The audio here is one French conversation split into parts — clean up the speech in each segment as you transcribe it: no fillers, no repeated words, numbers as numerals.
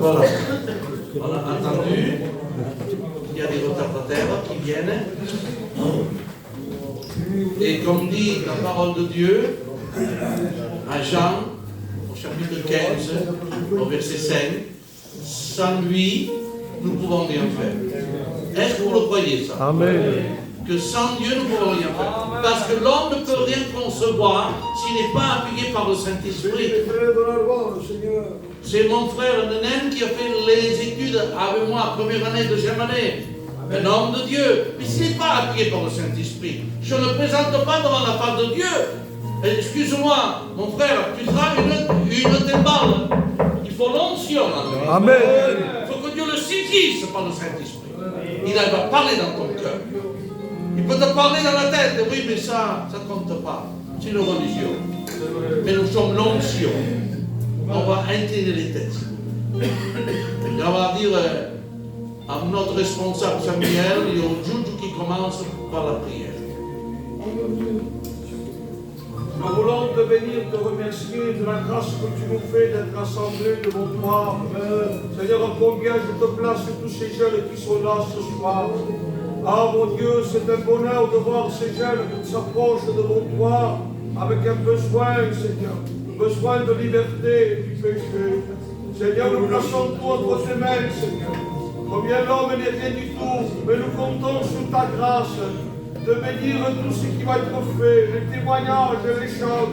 Voilà. On a entendu qu'il y a des retardataires qui viennent. Et comme dit la parole de Dieu, à Jean, au chapitre 15, au verset 5, sans lui, nous pouvons rien faire. Est-ce que vous le croyez ça? Amen. Que sans Dieu, nous ne pouvons rien faire. Parce que l'homme ne peut rien concevoir s'il n'est pas appuyé par le Saint-Esprit. C'est mon frère Nenem qui a fait les études avec moi, première année, deuxième année. Un homme de Dieu. Mais s'il n'est pas appuyé par le Saint-Esprit, je ne présente pas devant la face de Dieu. Excuse-moi, mon frère, tu seras une timbale. Il faut l'onction. Amen. Il faut que Dieu le saisisse par le Saint-Esprit. Il va parler dans ton cœur. Il peut te parler dans la tête. Oui, mais ça ne compte pas. C'est une religion. Mais nous sommes l'onction. On va incliner les têtes. Et on va dire à notre responsable Samuel et au juge qui commence par la prière. Nous voulons te bénir, te remercier de la grâce que tu nous fais d'être rassemblés devant toi. Seigneur, combien je te place tous ces jeunes qui sont là ce soir. Ah mon Dieu, c'est un bonheur de voir ces jeunes qui s'approchent devant toi avec un besoin, Seigneur, besoin de liberté du péché. Seigneur, nous plaçons tout entre tes mains, Seigneur. Combien l'homme n'est rien du tout, mais nous comptons sur ta grâce de bénir tout ce qui va être fait, les témoignages et les chants.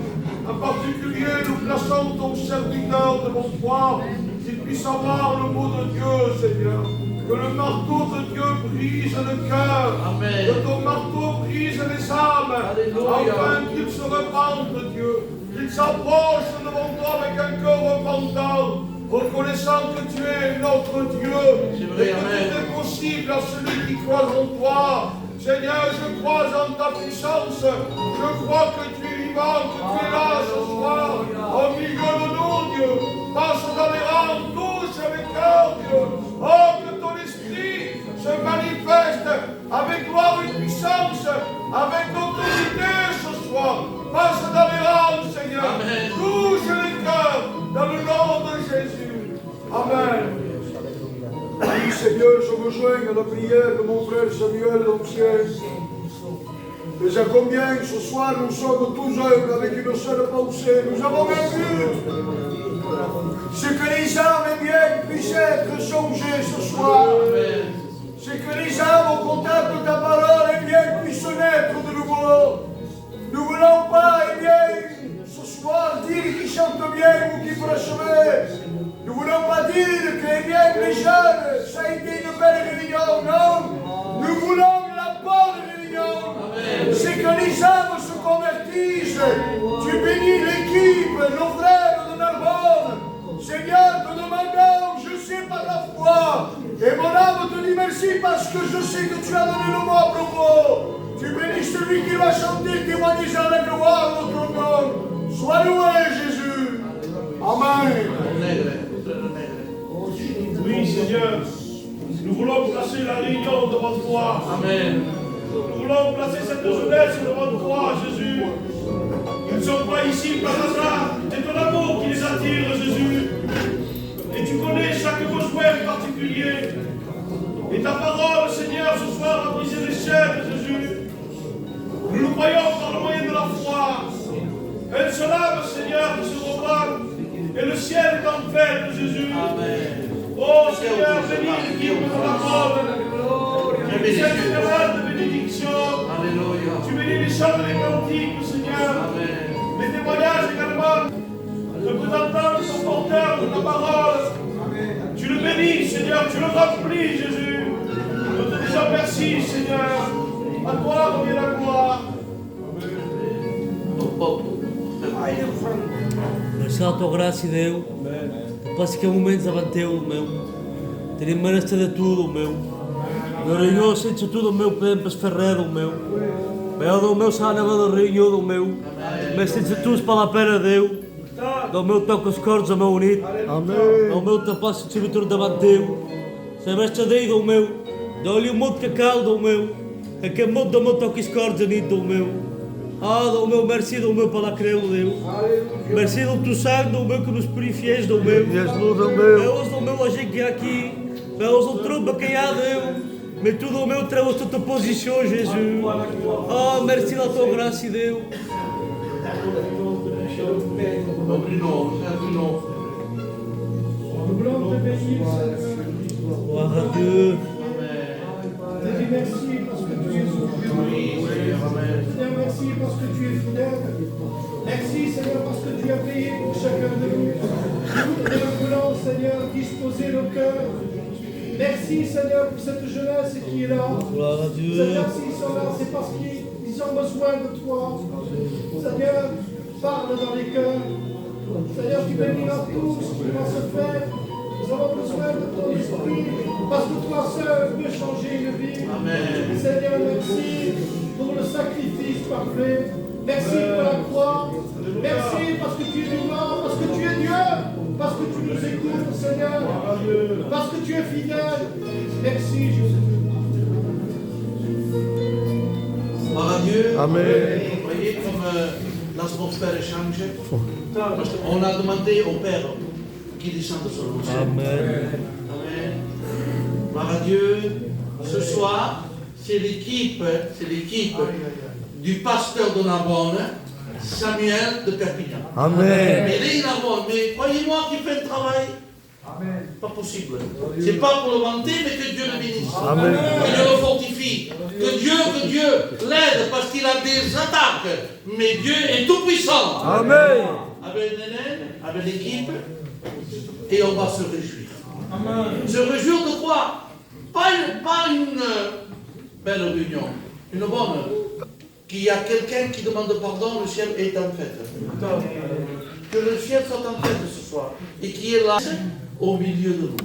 En particulier, nous plaçons ton serviteur devant toi, qu'il puisse avoir le mot de Dieu, Seigneur. Que le marteau de Dieu brise le cœur. Amen. Que ton marteau brise les âmes. Alléluia. Afin qu'ils se repentent, Dieu. Qu'ils s'approchent devant toi avec un cœur repentant, reconnaissant que tu es notre Dieu. C'est vrai, et que amen. tout est possible à celui qui croit en toi. Seigneur, je crois en ta puissance. Je crois que tu es vivant, que tu es là ce soir. Au milieu de nous, Dieu. Passe dans les rangs, touche les cœurs, Dieu. Oh, que ton esprit se manifeste avec gloire et puissance, avec autorité ce soir. Passe dans les rangs, Seigneur. Amen. Touche les cœurs dans le nom de Jésus. Amen. Oui, Seigneur, je rejoins à la prière de mon frère Samuel Lancier. Mais à combien ce soir nous sommes tous un avec une seule pensée. Nous avons un but. C'est que les âmes bien puissent être changées ce soir. C'est que les âmes au contact de ta parole bien puissent naître de nouveau. Nous ne voulons pas, ce soir dire qui chante bien ou qui prêcherait. Nous ne voulons pas dire que les jeunes, ça a été une belle réunion, non. Nous voulons la bonne réunion. C'est que les âmes se convertissent. Tu bénis l'équipe, nos frères de Narbonne. Seigneur, te demandons, je sais par la foi, et mon âme te dit merci parce que je sais que tu as donné le mot à propos. Tu bénis celui qui va chanter, témoigner la gloire de ton nom. Sois loué, Jésus. Amen. Oui, Seigneur, nous voulons placer la réunion devant toi. Amen. Nous voulons placer cette jeunesse devant toi, Jésus. Ils ne sont pas ici par hasard. C'est ton amour qui les attire, Jésus. Et tu connais chaque besoin particulier. Et ta parole, Seigneur, ce soir a brisé les chaînes, Jésus. Nous le croyons par le moyen de la foi. Elle se lave, Seigneur, de ce repas. Et le ciel est en fête, Jésus. Amen. Oh Seigneur, bénis l'équipe de la parole. Tu bénis cette canal de bénédiction. Alléluia. Tu bénis les chants et les cantiques, Seigneur. Amen. Les témoignages également. Le présentant de ton porteur de ta parole. Tu le bénis, Seigneur. Tu le remplis, Jésus. Nous te disons merci, Seigneur. À toi revient la gloire. Mercè la tua gràcia, Déu, que passi que moments davant teu, meu. Tenim menester de tu, meu. De reunió, sense tu, meu, podem pas fer res, meu. Veu, meu, s'ha d'anar de reunió, meu. Més sense tu és per la pena, Déu. Meu, toca els cors, meu, nit. Amen. Meu, te passa el servitor davant teu. Se mestre dei, meu. Dói-li un mot que cal, meu. Aquest mot de meu toca els cors a nit, meu. Deus meu, merci, Deus meu, pela creu, Deus. Merci, Deus, tu sangue, Deus meu, que nos purifies, Deus meu. Deus, Deus meu, a gente que é aqui. Deus, o tromba quem há, Deus. Mais tu, Deus meu, traz a tua posição, Jesus. Oh, merci da tua graça, Deus. Glória a Deus. Je dis merci parce que tu es souverain. Seigneur, merci parce que tu es fidèle. Merci, Seigneur, parce que tu as payé pour chacun de nous. Nous voulons, Seigneur, disposer nos cœurs. Merci, Seigneur, pour cette jeunesse qui est là. Glória a Deus. Seigneur, s'ils sont là, c'est parce qu'ils ont besoin de toi. Seigneur, parle dans les cœurs. Seigneur, tu béniras tout ce qui va se faire. Nous avons besoin de ton esprit, parce que toi seul peux changer une vie. Amen. Seigneur, merci pour le sacrifice parfait. Merci pour la croix. Merci parce que tu es vivant, parce que tu es Dieu, parce que tu nous écoutes, Seigneur, parce que tu es fidèle. Merci, Jésus. Gloire à Dieu. Amen. Vous voyez comme l'atmosphère est changée. Parce qu'on a demandé au Père qui descend de son ciel. Amen. Amen. Gloire à Dieu. Ce soir, c'est l'équipe du pasteur de Narbonne, Samuel de Perpignan. Amen. Il est Narbonne, mais croyez-moi qu'il fait le travail. Pas possible. C'est pas pour le vanter, mais que Dieu le bénisse. Amen. Que Dieu le fortifie. Que Dieu l'aide parce qu'il a des attaques. Mais Dieu est tout puissant. Amen. Avec Nénène, avec l'équipe, et on va se réjouir. Se réjouir de quoi? Pas une belle réunion, une bonne. Qu'il y a quelqu'un qui demande pardon, le ciel est en fête. Que le ciel soit en fête ce soir. Et qui est là au milieu de nous.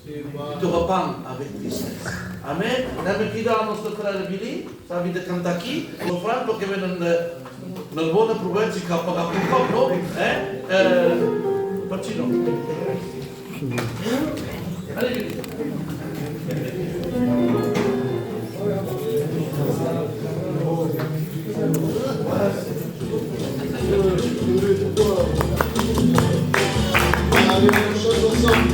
Tu te repens avec tristesse. Amen. Nel chiedere al nostro fratello Billy, sta vita Kentucky, lo fanno perché nel buone provenzi che ha pagato un po', Pacino. Allez, Billy. Allez, on chante ensemble.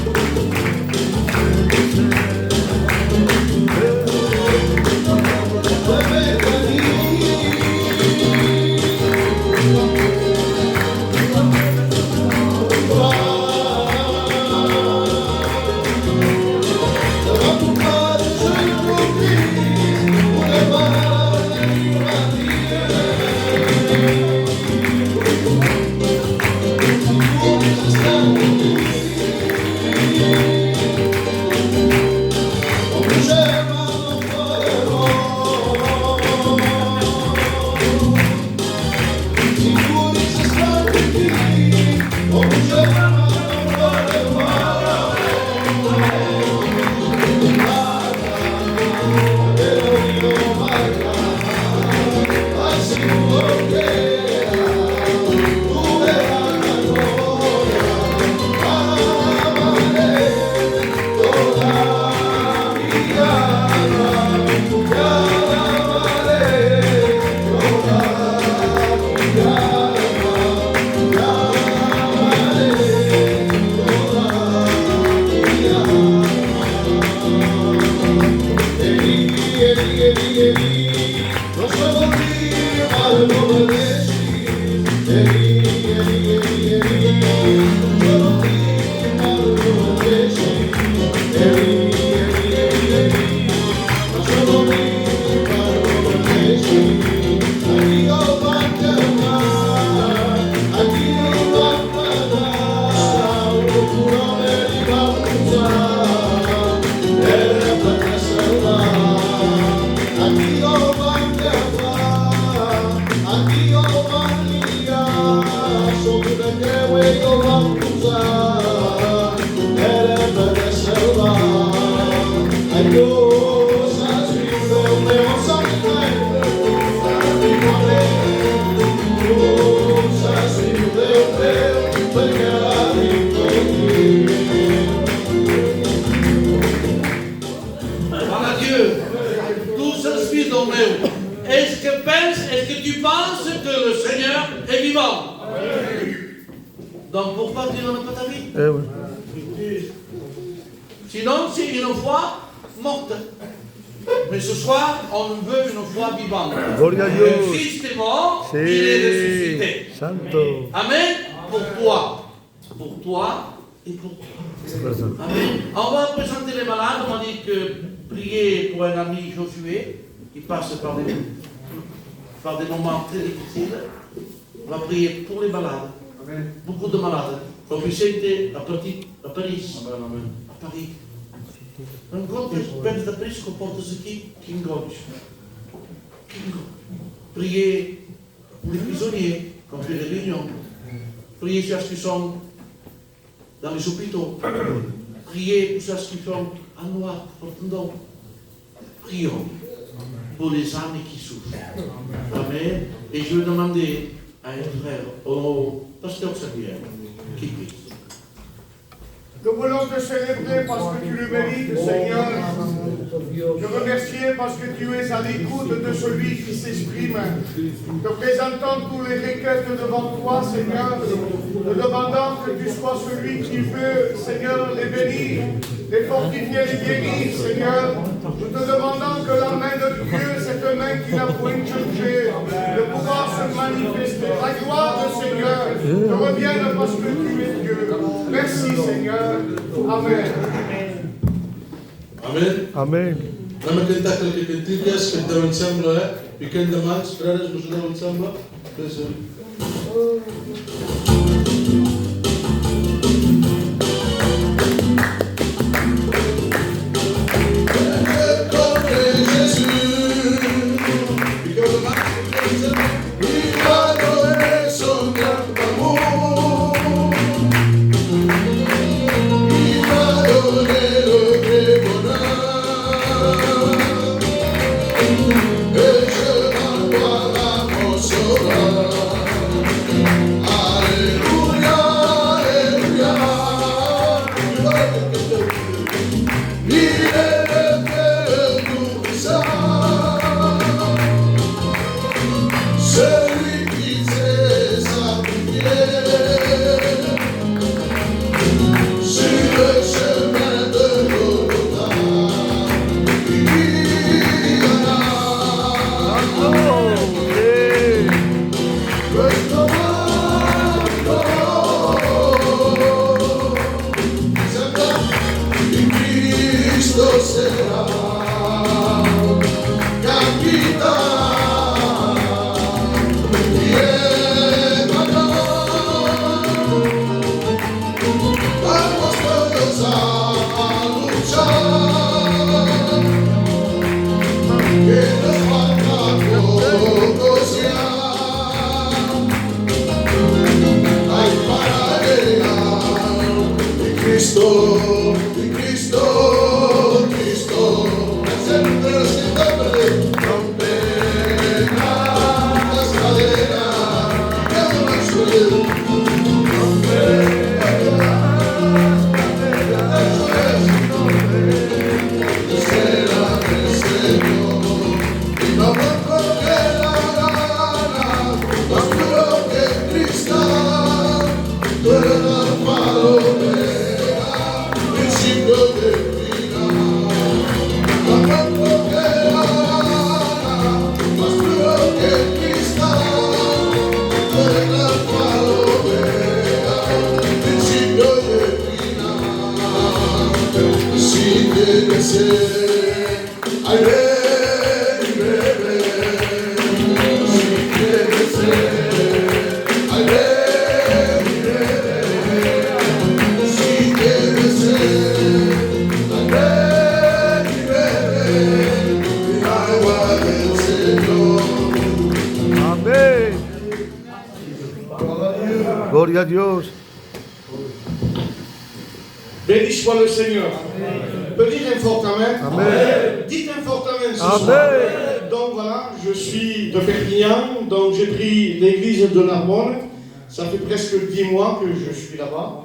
Donc pourquoi Dieu n'en a pas ta vie? Eh oui. Sinon, c'est une foi morte. Mais ce soir, on veut une foi vivante. Gloria a Dios. Le Fils est mort, il est ressuscité. Sí. Santo. Amen. Pour toi. Pour toi et pour toi. Amen. On va présenter les malades. On m'a dit que prier pour un ami Josué qui passe par des moments très difficiles. On va prier pour les malades. Amen. Beaucoup de malades. Comme Vicente à Paris. Amen. À Paris. Een God is per de episcopal de King God. Priez pour les prisonniers, comme fait les réunions. Priez pour ceux qui sont dans les hôpitaux. Priez pour ceux qui sont à noir, portant. Prions pour les âmes qui souffrent. Amen. Et je vais demander à un frère, au pasteur Xavier, qui prie. Nous voulons te célébrer parce que tu le mérites, Seigneur. Je remercie parce que tu es à l'écoute de celui qui s'exprime. Te présentant tous les requêtes devant toi, Seigneur, te demandant que tu sois celui qui veut, Seigneur, les bénir, les fortifier, les guérir, Seigneur. Nous te demandons que la main de Dieu, cette main qui n'a point changé, de pouvoir se manifester. La gloire du Seigneur te revienne parce que tu es Dieu. Merci, Seigneur. Amen. Amen. Amén. Vamos a cantar aquel que cantigas, cantar un ensemble, pequeño de más, frares, vos un ensemble. Gloria a Dios. Béni soit le Seigneur. On peut dire un fort amen. Amen. Dites un fort amen. ce Amen. soir. Donc voilà, je suis de Perpignan, donc j'ai pris l'église de Narbonne. Ça fait presque 10 mois que je suis là-bas.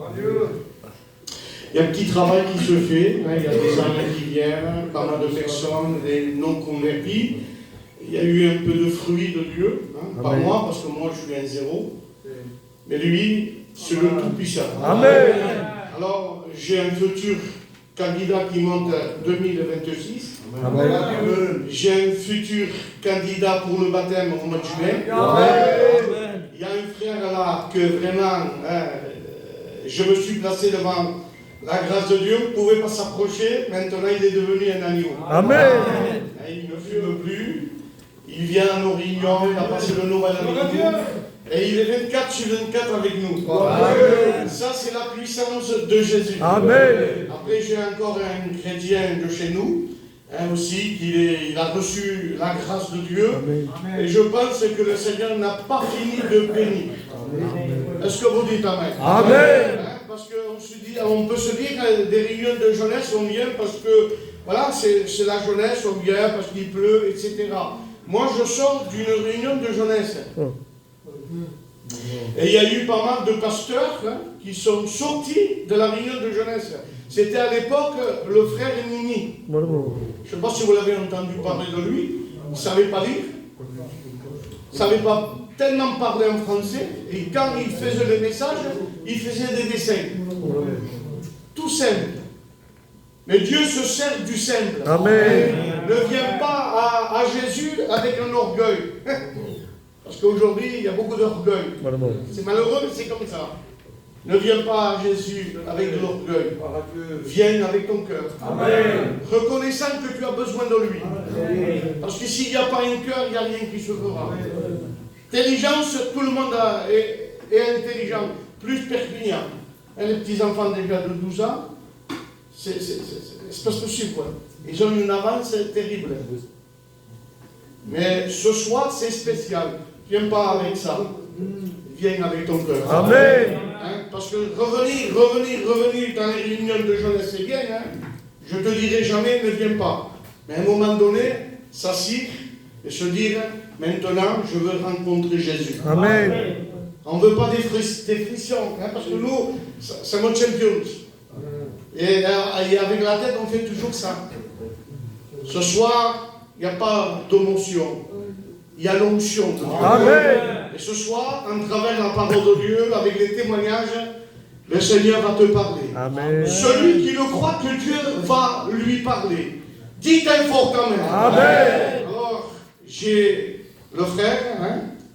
Il y a un petit travail qui se fait, hein, il y a des âmes qui viennent, pas mal de personnes, des non convertis. Il y a eu un peu de fruits de Dieu, hein, pas moi, parce que moi je suis un zéro. Mais lui, sur le Tout-Puissant. Amen. Alors, j'ai un futur candidat qui monte 2026. Amen. J'ai un futur candidat pour le baptême au mois de juin. Amen. Il y a un frère là que vraiment, je me suis placé devant la grâce de Dieu. Vous ne pouvez pas s'approcher. Maintenant, il est devenu un agneau. Amen. Il ne fume plus. Il vient à nos réunions. Il a passé le Noël avec nous. Et il est 24 sur 24 avec nous. Amen. Ça, c'est la puissance de Jésus. Amen. Après, j'ai encore un chrétien de chez nous, aussi, il a reçu la grâce de Dieu. Amen. Et je pense que le Seigneur n'a pas fini de bénir. Est-ce que vous dites Amen? Amen. Parce qu'on peut se dire que des réunions de jeunesse, on vient parce que, voilà, c'est la jeunesse, on vient parce qu'il pleut, etc. Moi, je sors d'une réunion de jeunesse. Et il y a eu pas mal de pasteurs qui sont sortis de la réunion de jeunesse. C'était à l'époque le frère Nini. Je ne sais pas si vous l'avez entendu parler de lui. Il ne savait pas lire. Il ne savait pas tellement parler en français. Et quand il faisait le message, il faisait des dessins. Tout simple. Mais Dieu se sert du simple. Amen. Ne viens pas à Jésus avec un orgueil. Parce qu'aujourd'hui, il y a beaucoup d'orgueil. C'est malheureux, mais c'est comme ça. Ne viens pas à Jésus avec de l'orgueil. Viens avec ton cœur. Amen. Reconnaissant que tu as besoin de lui. Parce que s'il n'y a pas un cœur, il n'y a rien qui se fera. Intelligence, tout le monde est intelligent. Plus Perpignan. Les petits-enfants déjà de 12 ans, c'est pas possible. Quoi. Ils ont une avance terrible. Mais ce soir, c'est spécial. Viens pas avec ça. Viens avec ton cœur. Amen. Parce que revenir dans les réunions de jeunesse, c'est bien. Je te dirai jamais, ne viens pas. Mais à un moment donné, s'asseoir et se dire, maintenant, je veux rencontrer Jésus. Amen. On ne veut pas des frictions, parce que nous, c'est mon champion. Et avec la tête, on fait toujours ça. Ce soir, il n'y a pas d'émotion. Il y a l'onction de Dieu. Amen. Et ce soir, en travers la parole de Dieu, avec les témoignages, le Seigneur va te parler. Amen. Celui qui le croit que Dieu va lui parler. Dites un fort Amen. Amen. Alors, j'ai le frère,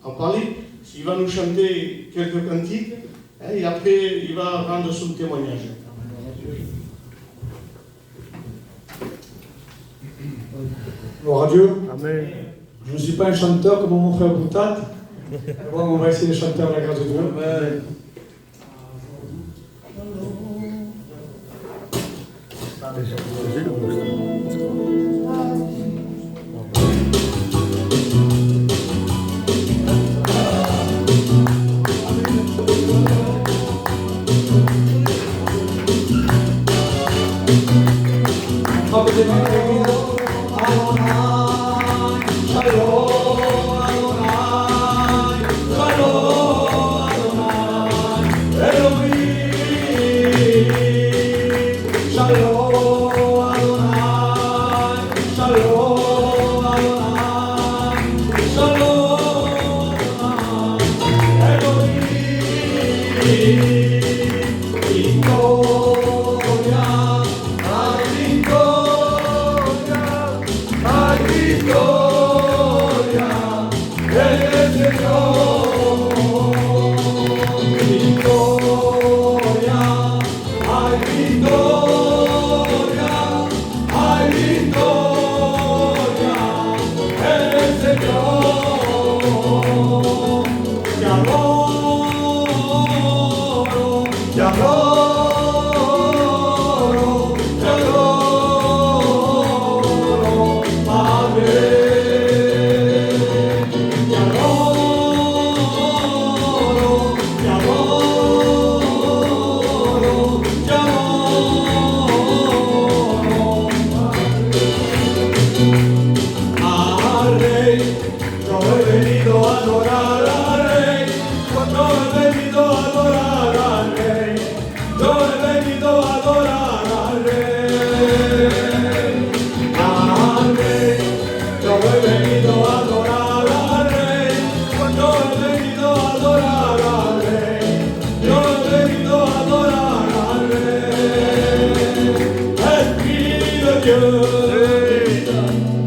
en parler, il va nous chanter quelques cantiques, et après, il va rendre son témoignage. Gloire à Dieu. Amen. Je ne suis pas un chanteur comme mon frère Boutat. Bon, on va essayer de chanter avec la grâce de Dieu. Amen. Victoria,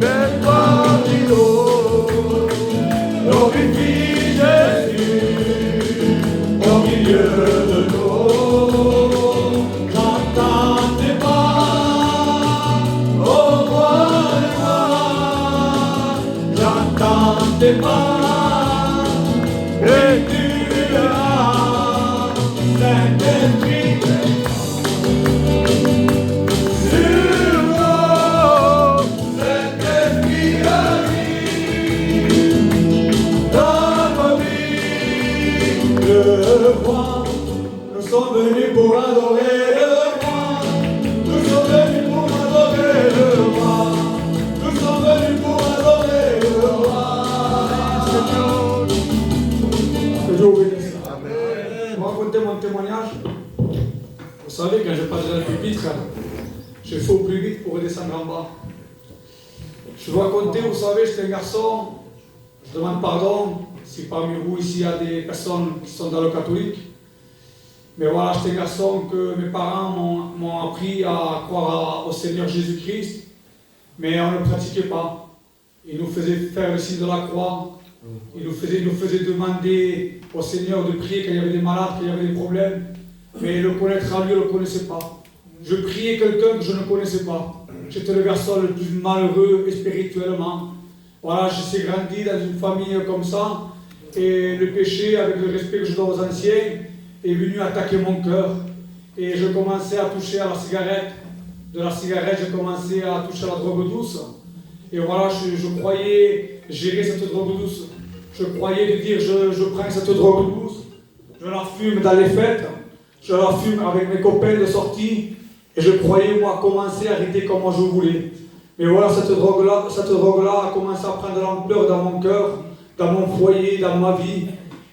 Même parmi glorifie Jésus au milieu de nous. J'entends tes pas, au roi des rois. J'entends tes pas, et tu as Saint-Esprit sur nous. Saint-Esprit agit dans nos vies. Le roi, nous sommes venus pour adorer le roi. Nous sommes venus pour adorer le roi. Nous sommes venus pour adorer le roi. Que Dieu vous bénisse. Je vais raconter mon témoignage. Vous savez, quand je passe dans le pupitre, je fais au plus vite pour redescendre en bas. Je vais raconter, vous savez, j'étais un garçon. Je demande pardon si parmi vous ici il y a des personnes qui sont dans le catholique. Mais voilà, j'étais un garçon que mes parents m'ont appris à croire au Seigneur Jésus-Christ, mais on ne le pratiquait pas. Ils nous faisaient faire le signe de la croix. Ils nous faisaient demander au Seigneur de prier quand il y avait des malades, quand il y avait des problèmes. Mais le connaître à lui, on ne le connaissait pas. Je priais quelqu'un que je ne connaissais pas. J'étais le garçon le plus malheureux spirituellement. Voilà, j'ai grandi dans une famille comme ça. Et le péché, avec le respect que je dois aux anciens, est venu attaquer mon cœur. Et je commençais à toucher à la cigarette. De la cigarette, j'ai commencé à toucher à la drogue douce. Et voilà, je croyais gérer cette drogue douce. Je croyais de dire, je prends cette drogue douce, je la fume dans les fêtes, je la fume avec mes copains de sortie, et je croyais, moi, commencer à arrêter comme moi je voulais. Mais voilà, cette drogue-là a commencé à prendre de l'ampleur dans mon cœur, dans mon foyer, dans ma vie,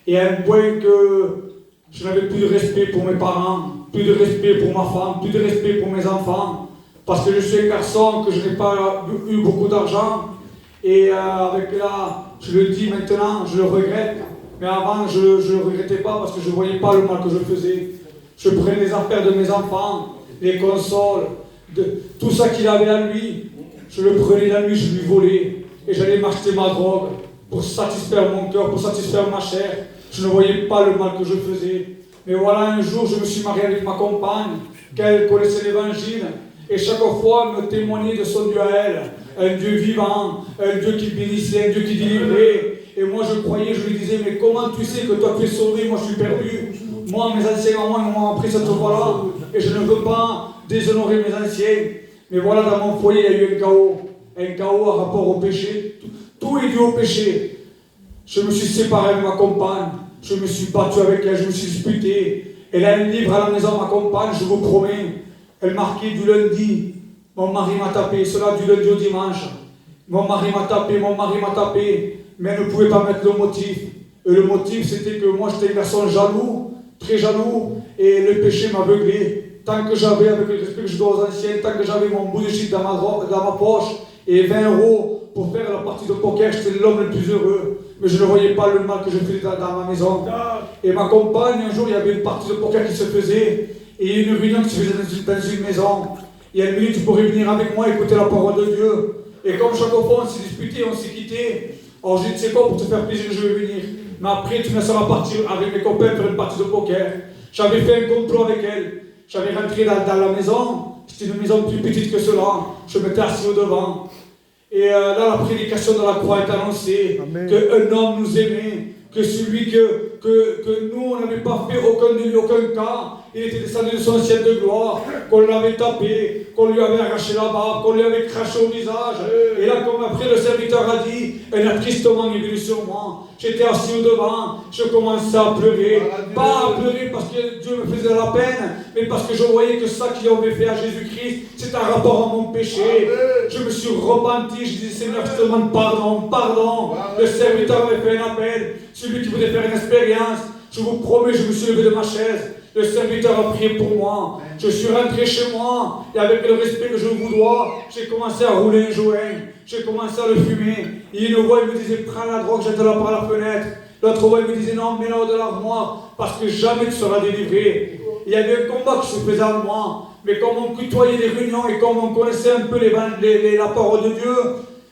et à un point que je n'avais plus de respect pour mes parents, plus de respect pour ma femme, plus de respect pour mes enfants, parce que je suis un garçon, que je n'ai pas eu beaucoup d'argent, et avec là, je le dis maintenant, je le regrette, mais avant je ne le regrettais pas parce que je ne voyais pas le mal que je faisais. Je prenais les affaires de mes enfants, les consoles, tout ça qu'il avait à lui, je le prenais la nuit, je lui volais, et j'allais m'acheter ma drogue pour satisfaire mon cœur, pour satisfaire ma chair. Je ne voyais pas le mal que je faisais. Mais voilà, un jour, je me suis marié avec ma compagne, qu'elle connaissait l'évangile, et chaque fois, elle me témoignait de son Dieu à elle, un Dieu vivant, un Dieu qui bénissait, un Dieu qui délivrait. Et moi, je croyais, je lui disais, mais comment tu sais que toi tu es sauvé, moi je suis perdu. Moi, mes anciens m'ont appris cette voie-là, et je ne veux pas déshonorer mes anciens. Mais voilà, dans mon foyer, il y a eu un chaos à rapport au péché. Tout est dû au péché. Je me suis séparé de ma compagne, je me suis battu avec elle, je me suis disputé. Elle a un livre à la maison, ma compagne, je vous promets. Elle marquait du lundi, mon mari m'a tapé, cela du lundi au dimanche. Mon mari m'a tapé, mais elle ne pouvait pas mettre le motif. Et le motif, c'était que moi, j'étais un garçon jaloux, très jaloux, et le péché m'aveuglait. Tant que j'avais, avec le respect que je dois aux anciens, tant que j'avais mon bout de shit dans ma poche, et 20 € pour faire la partie de poker, j'étais l'homme le plus heureux. Mais je ne voyais pas le mal que je faisais dans ma maison. Et ma compagne, un jour, il y avait une partie de poker qui se faisait, et une réunion qui se faisait dans une maison. Et elle me dit, tu pourrais venir avec moi écouter la parole de Dieu. Et comme chaque fois on s'est disputé, on s'est quitté, alors j'ai dit, tu sais quoi, pour te faire plaisir, je vais venir. Mais après, tu me laisseras partir avec mes copains faire une partie de poker. J'avais fait un complot avec elle. J'avais rentré dans la maison, c'était une maison plus petite que cela. Je m'étais assis au devant. Et là, la prédication de la croix est annoncée, qu'un homme nous aimait, que celui que nous, on n'avait pas fait aucun cas, il était descendu de son ciel de gloire, qu'on l'avait tapé, qu'on lui avait arraché la barbe, qu'on lui avait craché au visage. Et là, comme après le serviteur a dit, un attristement est venu sur moi. J'étais assis au devant, je commençais à pleurer. Pas à pleurer parce que Dieu me faisait de la peine, mais parce que je voyais que ça qu'il avait fait à Jésus-Christ, c'est un rapport à mon péché. Je me suis repenti, je disais, Seigneur, je te demande pardon. Le serviteur m'avait fait un appel, celui qui voulait faire une expérience. Je vous promets, je me suis levé de ma chaise. Le serviteur a prié pour moi. Je suis rentré chez moi et avec le respect que je vous dois, j'ai commencé à rouler un joint. J'ai commencé à le fumer. Et une voix, il me disait, prends la drogue, jette-la par la fenêtre. L'autre voix, il me disait, non, mets-la de l'armoire parce que jamais tu seras délivré. il y avait un combat qui se faisait en moi. Mais comme on côtoyait les réunions et comme on connaissait un peu la parole de Dieu,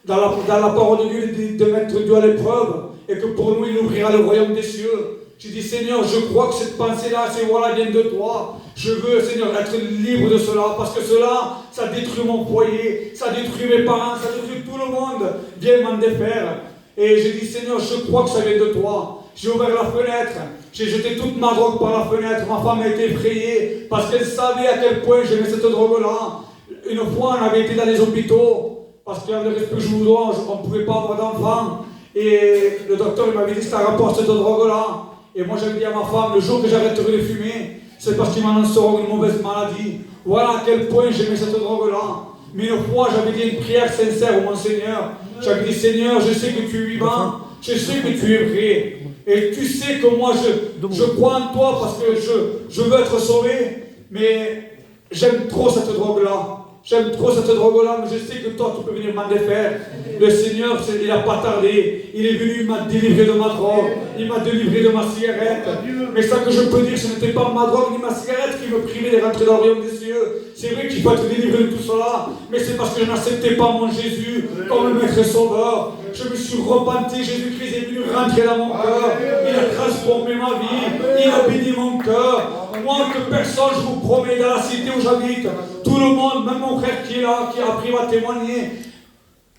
dans la parole de Dieu, de mettre Dieu à l'épreuve, et que pour nous, il ouvrira le royaume des cieux. J'ai dit, Seigneur, je crois que cette pensée-là, vient de toi. Je veux, Seigneur, être libre de cela, parce que cela, ça détruit mon foyer, ça détruit mes parents, ça détruit tout le monde. Viens m'en défaire. Et j'ai dit, Seigneur, je crois que ça vient de toi. J'ai ouvert la fenêtre, j'ai jeté toute ma drogue par la fenêtre. Ma femme a été effrayée, parce qu'elle savait à quel point j'aimais cette drogue-là. Une fois, on avait été dans les hôpitaux, parce qu'avec le respect que je vous dois, on ne pouvait pas avoir d'enfants. Et le docteur m'avait dit, c'est un rapport à cette drogue-là. Et moi j'avais dit à ma femme, le jour que j'arrêterai de fumer, c'est parce qu'ils m'annonceront une mauvaise maladie. Voilà à quel point j'aimais cette drogue-là. Mais une fois, j'avais dit une prière sincère au mon Seigneur. J'avais dit, Seigneur, je sais que tu es vivant, je sais que tu es vrai. Et tu sais que moi, je crois en toi parce que je veux être sauvé. Mais j'aime trop cette drogue-là. J'aime trop cette drogue-là, mais je sais que toi, tu peux venir m'en défaire. Le Seigneur, il n'a pas tardé. Il est venu, il m'a délivré de ma drogue. Il m'a délivré de ma cigarette. Mais ça que je peux dire, ce n'était pas ma drogue ni ma cigarette qui me privait de rentrer dans le royaume des cieux. C'est vrai qu'il faut être délivré de tout cela. Mais c'est parce que je n'acceptais pas mon Jésus comme le maître et sauveur. Je me suis repenti. Jésus-Christ est venu rentrer dans mon cœur. Il a transformé ma vie. Il a béni mon cœur. Moi, que personne, je vous promets, dans la cité où j'habite, tout le monde, même mon frère qui est là, qui a appris à témoigner,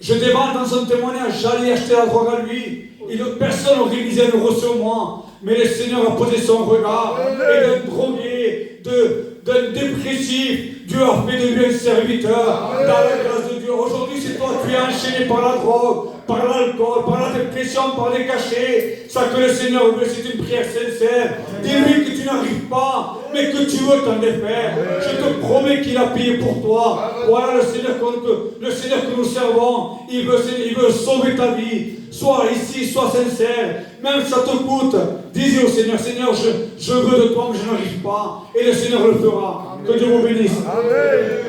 je dévale dans son témoignage, j'allais acheter la drogue à lui. Personne n'aurait misé un euro sur moi. Mais le Seigneur a posé son regard. Et d'un drogué, d'un dépressif, Dieu a fait de lui un serviteur. Dans la grâce de Dieu. Aujourd'hui, c'est toi, tu es enchaîné par la drogue, par l'alcool, par la dépression, par les cachets. Ça que le Seigneur veut, c'est une prière sincère. Dis-lui que tu n'arrives pas, mais que tu veux t'en défaire. Je te promets qu'il a payé pour toi. Voilà le Seigneur que nous servons. Il veut sauver ta vie. Sois ici, sois sincère. Même si ça te coûte, dis-y au Seigneur, Seigneur, je veux de toi, mais je n'arrive pas. Et le Seigneur le fera. Que Dieu vous bénisse. Amen.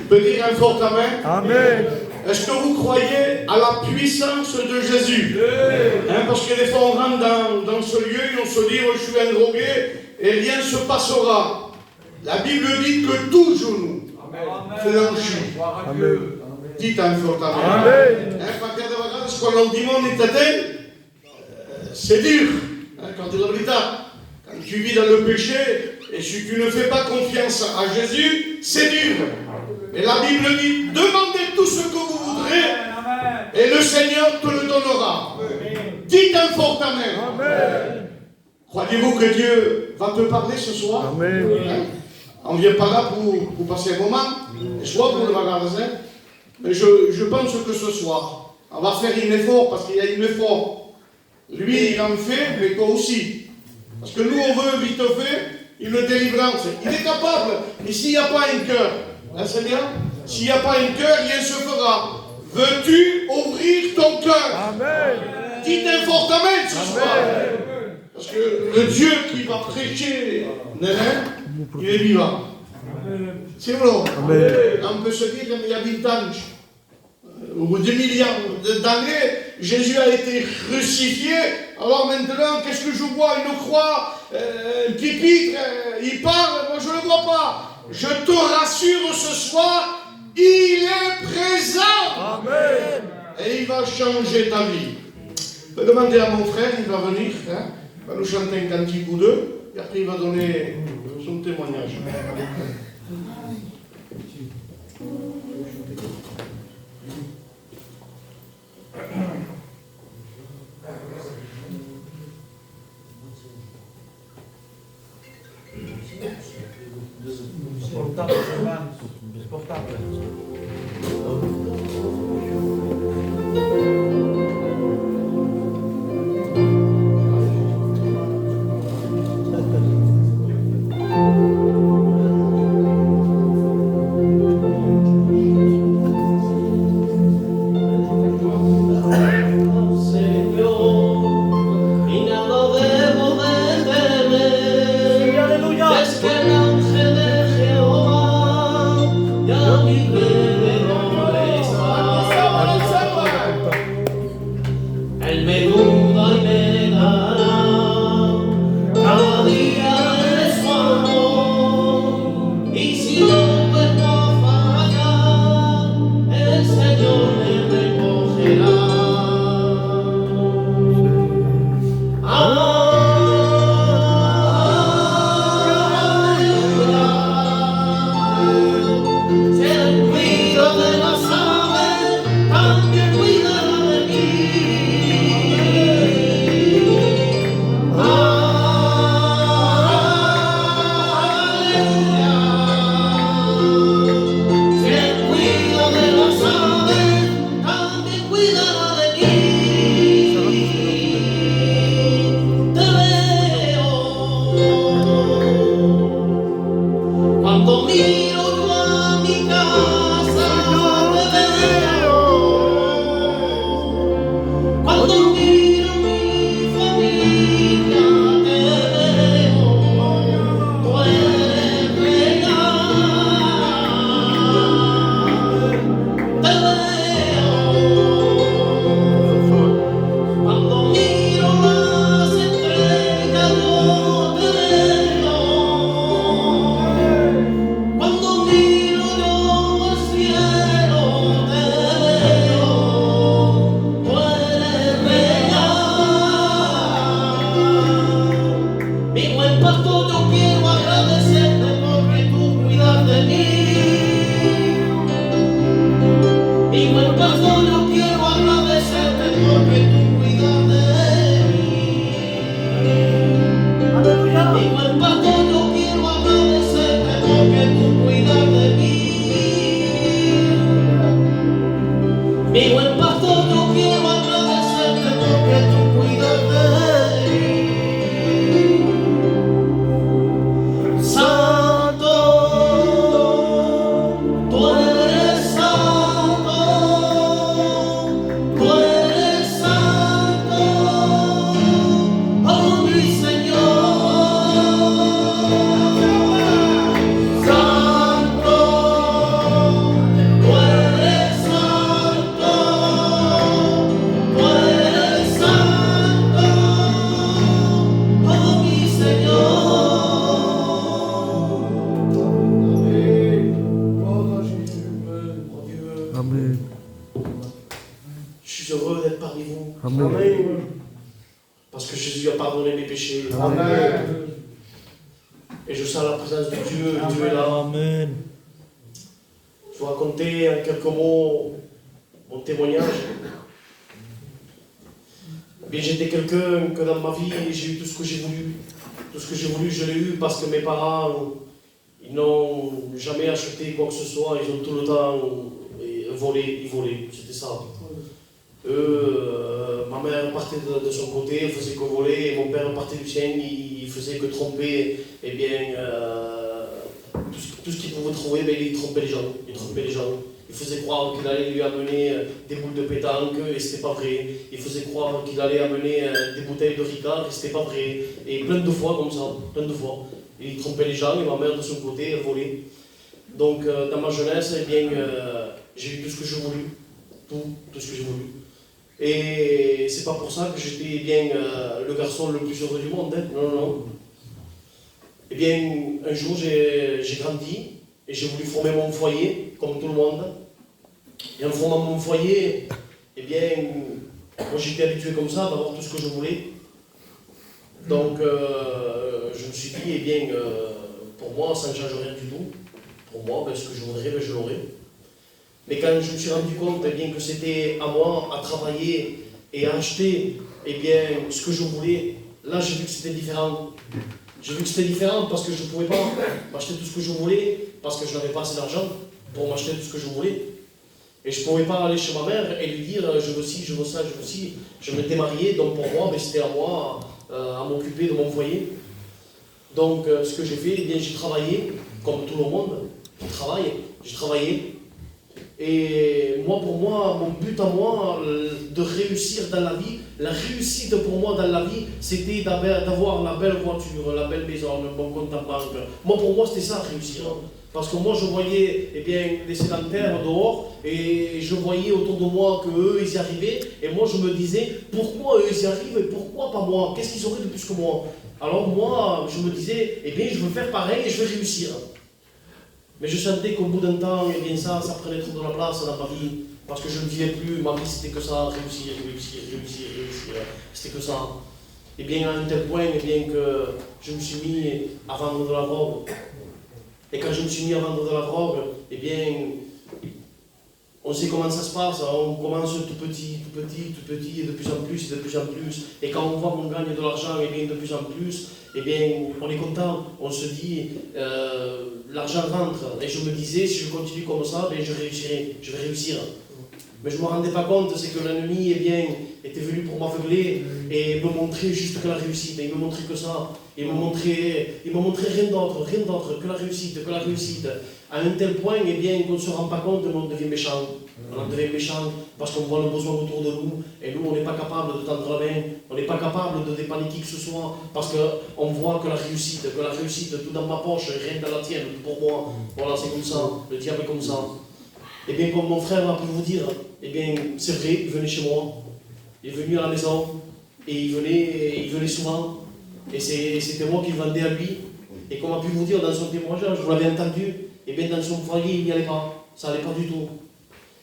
Peut dire un fort amen. Amen. Est-ce que vous croyez à la puissance de Jésus? Parce que des fois on rentre dans ce lieu et on se dit, oh, je suis un drogué et rien ne se passera. La Bible dit que tout genou flanchit. Dites un fort amen. Perché de vegades quan el dimoni t'atén, c'est dur. Quand tu quand tu vis dans le péché et si tu ne fais pas confiance à Jésus, c'est dur. Mais la Bible dit, demandez tout ce que vous voudrez et le Seigneur te le donnera. Dites un fort amen. Croyez-vous que Dieu va te parler ce soir? On ne vient pas là pour passer un moment, et soit pour le magasin, mais je pense que ce soir, on va faire un effort, parce qu'il y a un effort. Lui, il en fait, mais toi aussi. Parce que nous, on veut vite fait une délivrance. Il est capable, mais s'il n'y a pas un cœur, hein, Seigneur, s'il n'y a pas un cœur, rien ne se fera. Veux-tu ouvrir ton cœur? Amen. Dites un fort amen ce soir. Parce que le Dieu qui va prêcher, il est vivant. C'est vrai. On peut se dire qu'il y a 20 ans, ou 2 milliards d'années, Jésus a été crucifié. Alors maintenant, qu'est-ce que je vois? Une croix, un pupitre, il parle, moi je ne le vois pas. Je te rassure ce soir, il est présent. Amen. Et il va changer ta vie. Je vais demander à mon frère, il va venir, hein, il va nous chanter un cantique ou deux, et après il va donner son témoignage. Es que el ángel de Jehová Amen. Et je sens la présence de Dieu. Dieu est là. Amen. Je vais raconter en quelques mots mon témoignage. Bien, j'étais quelqu'un que dans ma vie, j'ai eu tout ce que j'ai voulu. Tout ce que j'ai voulu, je l'ai eu parce que mes parents, ils n'ont jamais acheté quoi que ce soit. Ils ont tout le temps volé, ils volaient. C'était ça. Ma mère partait de son côté, elle faisait que voler, et mon père partait du sien, il faisait que tromper, eh bien, tout ce qu'il pouvait trouver, ben, il trompait les gens. Il faisait croire qu'il allait lui amener des boules de pétanque, et c'était pas vrai. Il faisait croire qu'il allait amener des bouteilles de Ricard, et c'était pas vrai. Et plein de fois comme ça, plein de fois. Il trompait les gens, et ma mère de son côté, elle volait. Donc, dans ma jeunesse, eh bien, j'ai eu tout ce que j'ai voulu. Tout ce que j'ai voulu. Et c'est pas pour ça que j'étais bien le garçon le plus heureux du monde, hein. Non. Eh bien, un jour j'ai grandi et j'ai voulu former mon foyer, comme tout le monde. Et en formant mon foyer, eh bien, moi j'étais habitué comme ça d'avoir tout ce que je voulais. Donc je me suis dit, eh bien, pour moi ça ne change rien du tout. Pour moi, ben, ce que je voudrais, ben, je l'aurai. Mais quand je me suis rendu compte eh bien, que c'était à moi à travailler et à acheter eh bien, ce que je voulais, là j'ai vu que c'était différent. J'ai vu que c'était différent parce que je ne pouvais pas m'acheter tout ce que je voulais, parce que je n'avais pas assez d'argent pour m'acheter tout ce que je voulais. Et je ne pouvais pas aller chez ma mère et lui dire je veux ci, je veux ça, je veux ci. Je m'étais marié, donc pour moi, c'était à moi à m'occuper de mon foyer. Donc ce que j'ai fait, eh bien, j'ai travaillé, comme tout le monde, j'ai travaillé. Et moi, pour moi, mon but à moi, de réussir dans la vie, la réussite pour moi dans la vie, c'était d'avoir la belle voiture, la belle maison, le bon compte en banque. Moi, pour moi, c'était ça, réussir. Parce que moi, je voyais eh bien, les sédentaires dehors, et je voyais autour de moi qu'eux, ils y arrivaient, et moi, je me disais, pourquoi eux, ils y arrivent, et pourquoi pas moi? Qu'est-ce qu'ils auraient de plus que moi? Alors moi, je me disais, eh bien, je veux faire pareil, et je vais réussir. Mais je sentais qu'au bout d'un temps, eh bien ça prenait trop de la place dans ma vie, parce que je ne vivais plus, ma vie c'était que ça, réussir. C'était que ça. Et bien à un tel point, eh bien que je me suis mis à vendre de la drogue. Et quand je me suis mis à vendre de la drogue, eh bien, on sait comment ça se passe, on commence tout petit, et de plus en plus. Et quand on voit qu'on gagne de l'argent, eh bien de plus en plus, eh bien on est content, on se dit, l'argent rentre. Et je me disais, si je continue comme ça, ben, je vais réussir. Mais je ne me rendais pas compte, c'est que l'ennemi eh bien, était venu pour m'aveugler et me montrer juste que la réussite. Il me montrait que ça. Il me montrait rien d'autre que la réussite. À un tel point eh bien, qu'on ne se rend pas compte, on devient méchant. On en devient méchant parce qu'on voit le besoin autour de nous. Et nous, on n'est pas capable de tendre la main. On n'est pas capable de dépanner qui que ce soit. Parce qu'on voit que la réussite, tout dans ma poche, rien dans la tienne, pour moi. Voilà, c'est comme ça. Le diable est comme ça. Eh bien, comme mon frère a pu vous dire, eh bien, c'est vrai, il venait chez moi. Il est venu à la maison. Et il venait souvent. Et c'était moi qui le vendais à lui. Et comme a pu vous dire dans son témoignage, vous l'avez entendu, eh bien, dans son foyer, il n'y allait pas. Ça n'allait pas du tout.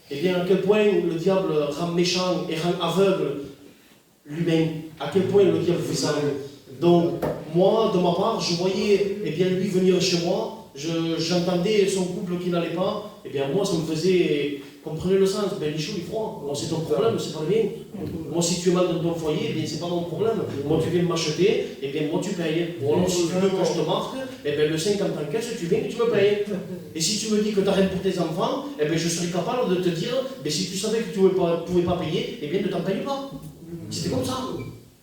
Eh bien, à quel point le diable rend méchant et rend aveugle l'humain. À quel point le diable fait ça. Donc, moi, de ma part, je voyais eh bien, lui venir chez moi. J'entendais son couple qui n'allait pas, et bien moi ça me faisait, comprenez le sens, ben il est chaud, il est froid, moi c'est ton problème, c'est pas le mien. Moi si tu es mal dans ton foyer, eh bien c'est pas mon problème. Moi tu viens m'acheter, et bien moi tu payes. Ou alors si tu veux que je te marque, et bien le 50 en caisse tu viens et tu me payes. Et si tu me dis que tu n'as rien pour tes enfants, et bien je serai capable de te dire, ben si tu savais que tu ne pouvais pas payer, et bien ne t'en paye pas. C'était comme ça.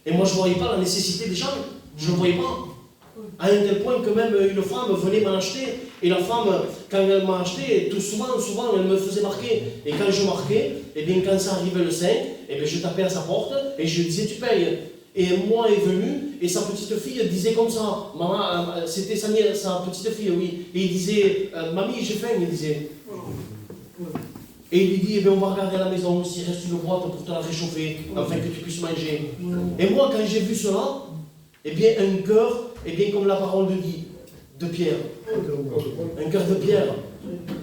Et moi je ne voyais pas la nécessité des gens, je ne le voyais pas. À un tel point que même une femme venait m'en acheter, et la femme, quand elle m'a acheté, tout souvent, elle me faisait marquer. Et quand je marquais, et bien quand ça arrivait le 5, et bien je tapais à sa porte, et je lui disais tu payes. Et moi est venu, et sa petite fille disait comme ça, maman, c'était sa petite fille, oui, et il disait, mamie j'ai faim, il disait. Et il lui dit, eh bien, on va regarder à la maison s'il reste une boîte pour te la réchauffer, afin que tu puisses manger. Et moi quand j'ai vu cela, eh bien un cœur, eh bien, comme la parole le dit, de pierre. Un cœur de pierre.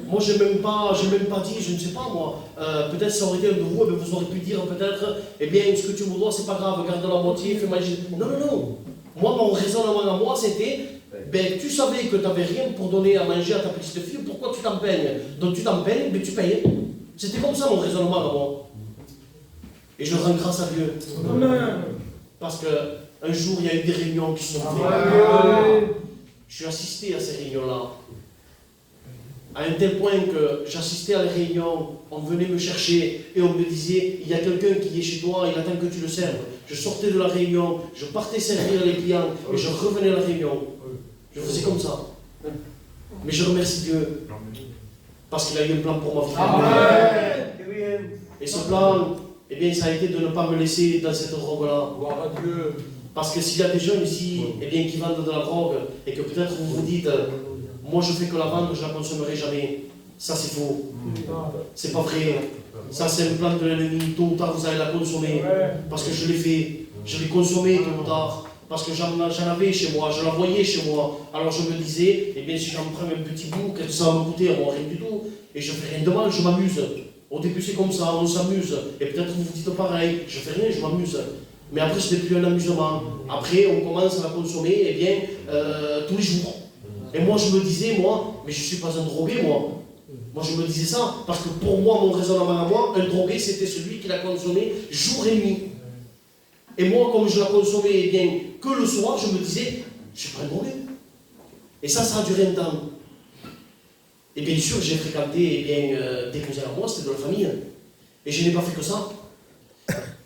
Moi, je n'ai même pas dit, je ne sais pas moi, peut-être ça aurait été un de vous, vous aurez pu dire peut-être, eh bien, ce que tu me dois, c'est pas grave, garde la moitié, fais manger. Non. Moi, mon raisonnement à moi, c'était, ben, tu savais que tu n'avais rien pour donner à manger à ta petite fille, pourquoi tu t'en peignes? Donc tu t'en peignes, mais tu payes. C'était comme ça mon raisonnement à moi. Et je rends grâce à Dieu. Amen. Parce qu'un jour, il y a eu des réunions qui sont faites. Je suis assisté à ces réunions-là. À un tel point que j'assistais à la réunion, on venait me chercher et on me disait, il y a quelqu'un qui est chez toi, il attend que tu le serves. Je sortais de la réunion, je partais servir les clients et je revenais à la réunion. Je faisais comme ça. Mais je remercie Dieu parce qu'il a eu un plan pour ma vie. Et ce plan, eh bien, ça a été de ne pas me laisser dans cette drogue-là. Parce que s'il y a des jeunes ici, eh bien, qui vendent de la drogue et que peut-être vous vous dites, moi je fais que la vendre, je ne la consommerai jamais. Ça c'est faux. C'est pas vrai. Ça c'est un plan de l'ennemi. Tôt ou tard vous allez la consommer. Parce que je l'ai fait. Je l'ai consommé tôt ou tard. Parce que j'en avais chez moi, je la voyais chez moi. Alors je me disais, eh bien si j'en prends un petit bout, qu'est-ce que ça va me coûter? Moi rien du tout. Et je fais rien de mal, je m'amuse. Au début c'est comme ça, on s'amuse. Et peut-être vous vous dites pareil, je fais rien, je m'amuse. Mais après ce n'est plus un amusement. Après on commence à la consommer, eh bien, tous les jours. Et moi je me disais, moi, mais je ne suis pas un drogué, moi. Moi je me disais ça, parce que pour moi, mon raisonnement à moi, un drogué c'était celui qui l'a consommé jour et nuit. Et moi, comme je la consommais eh bien, que le soir, je me disais, je ne suis pas un drogué. Et ça a duré un temps. Et bien sûr, j'ai fréquenté eh bien, des cousins à moi, c'était de la famille. Et je n'ai pas fait que ça.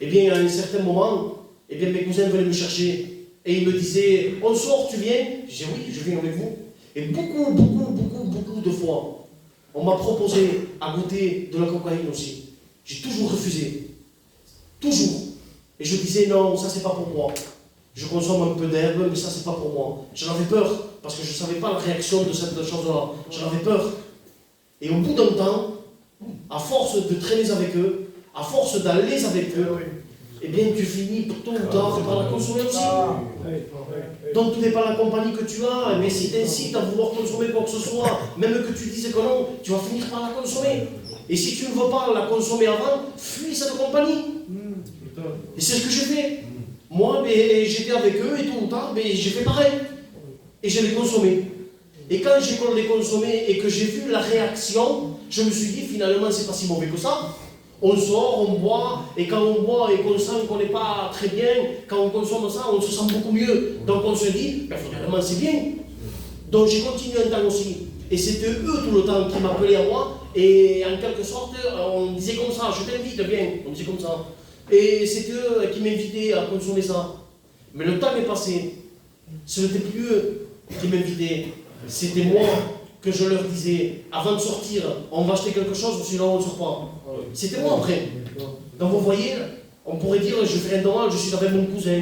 Et bien, à un certain moment, eh bien, mes cousins venaient me chercher. Et ils me disaient, on sort, tu viens? Je disais, oui, je viens avec vous. Et beaucoup de fois, on m'a proposé à goûter de la cocaïne aussi. J'ai toujours refusé. Toujours. Et je disais, non, ça c'est pas pour moi. Je consomme un peu d'herbe, mais ça c'est pas pour moi. J'en avais peur, parce que je ne savais pas la réaction de cette chose-là. J'en avais peur. Et au bout d'un temps, à force de traîner avec eux, à force d'aller avec eux, eh bien tu finis tôt ou tard par la consommer aussi. Donc tout dépend de la compagnie que tu as, mais si tu incites à vouloir consommer quoi que ce soit, même que tu dises que non, tu vas finir par la consommer. Et si tu ne veux pas la consommer avant, fuis cette compagnie. Et c'est ce que j'ai fait. Moi, j'étais avec eux et tôt ou tard, j'ai fait pareil. Et je les consommais. Et quand j'ai les consommés et que j'ai vu la réaction, je me suis dit finalement c'est pas si mauvais que ça. On sort, on boit, et quand on boit et qu'on sent qu'on n'est pas très bien, quand on consomme ça, on se sent beaucoup mieux. Donc on se dit, ben, finalement c'est bien. Donc j'ai continué un temps aussi. Et c'était eux tout le temps qui m'appelaient à moi, et en quelque sorte, on disait comme ça, je t'invite, viens, on disait comme ça. Et c'était eux qui m'invitaient à consommer ça. Mais le temps est passé. Ce n'était plus eux qui m'invitaient, c'était moi que je leur disais, avant de sortir, on va acheter quelque chose, sinon on ne sort pas. C'était moi après. Donc vous voyez, on pourrait dire, je fais rien de mal, je suis avec mon cousin.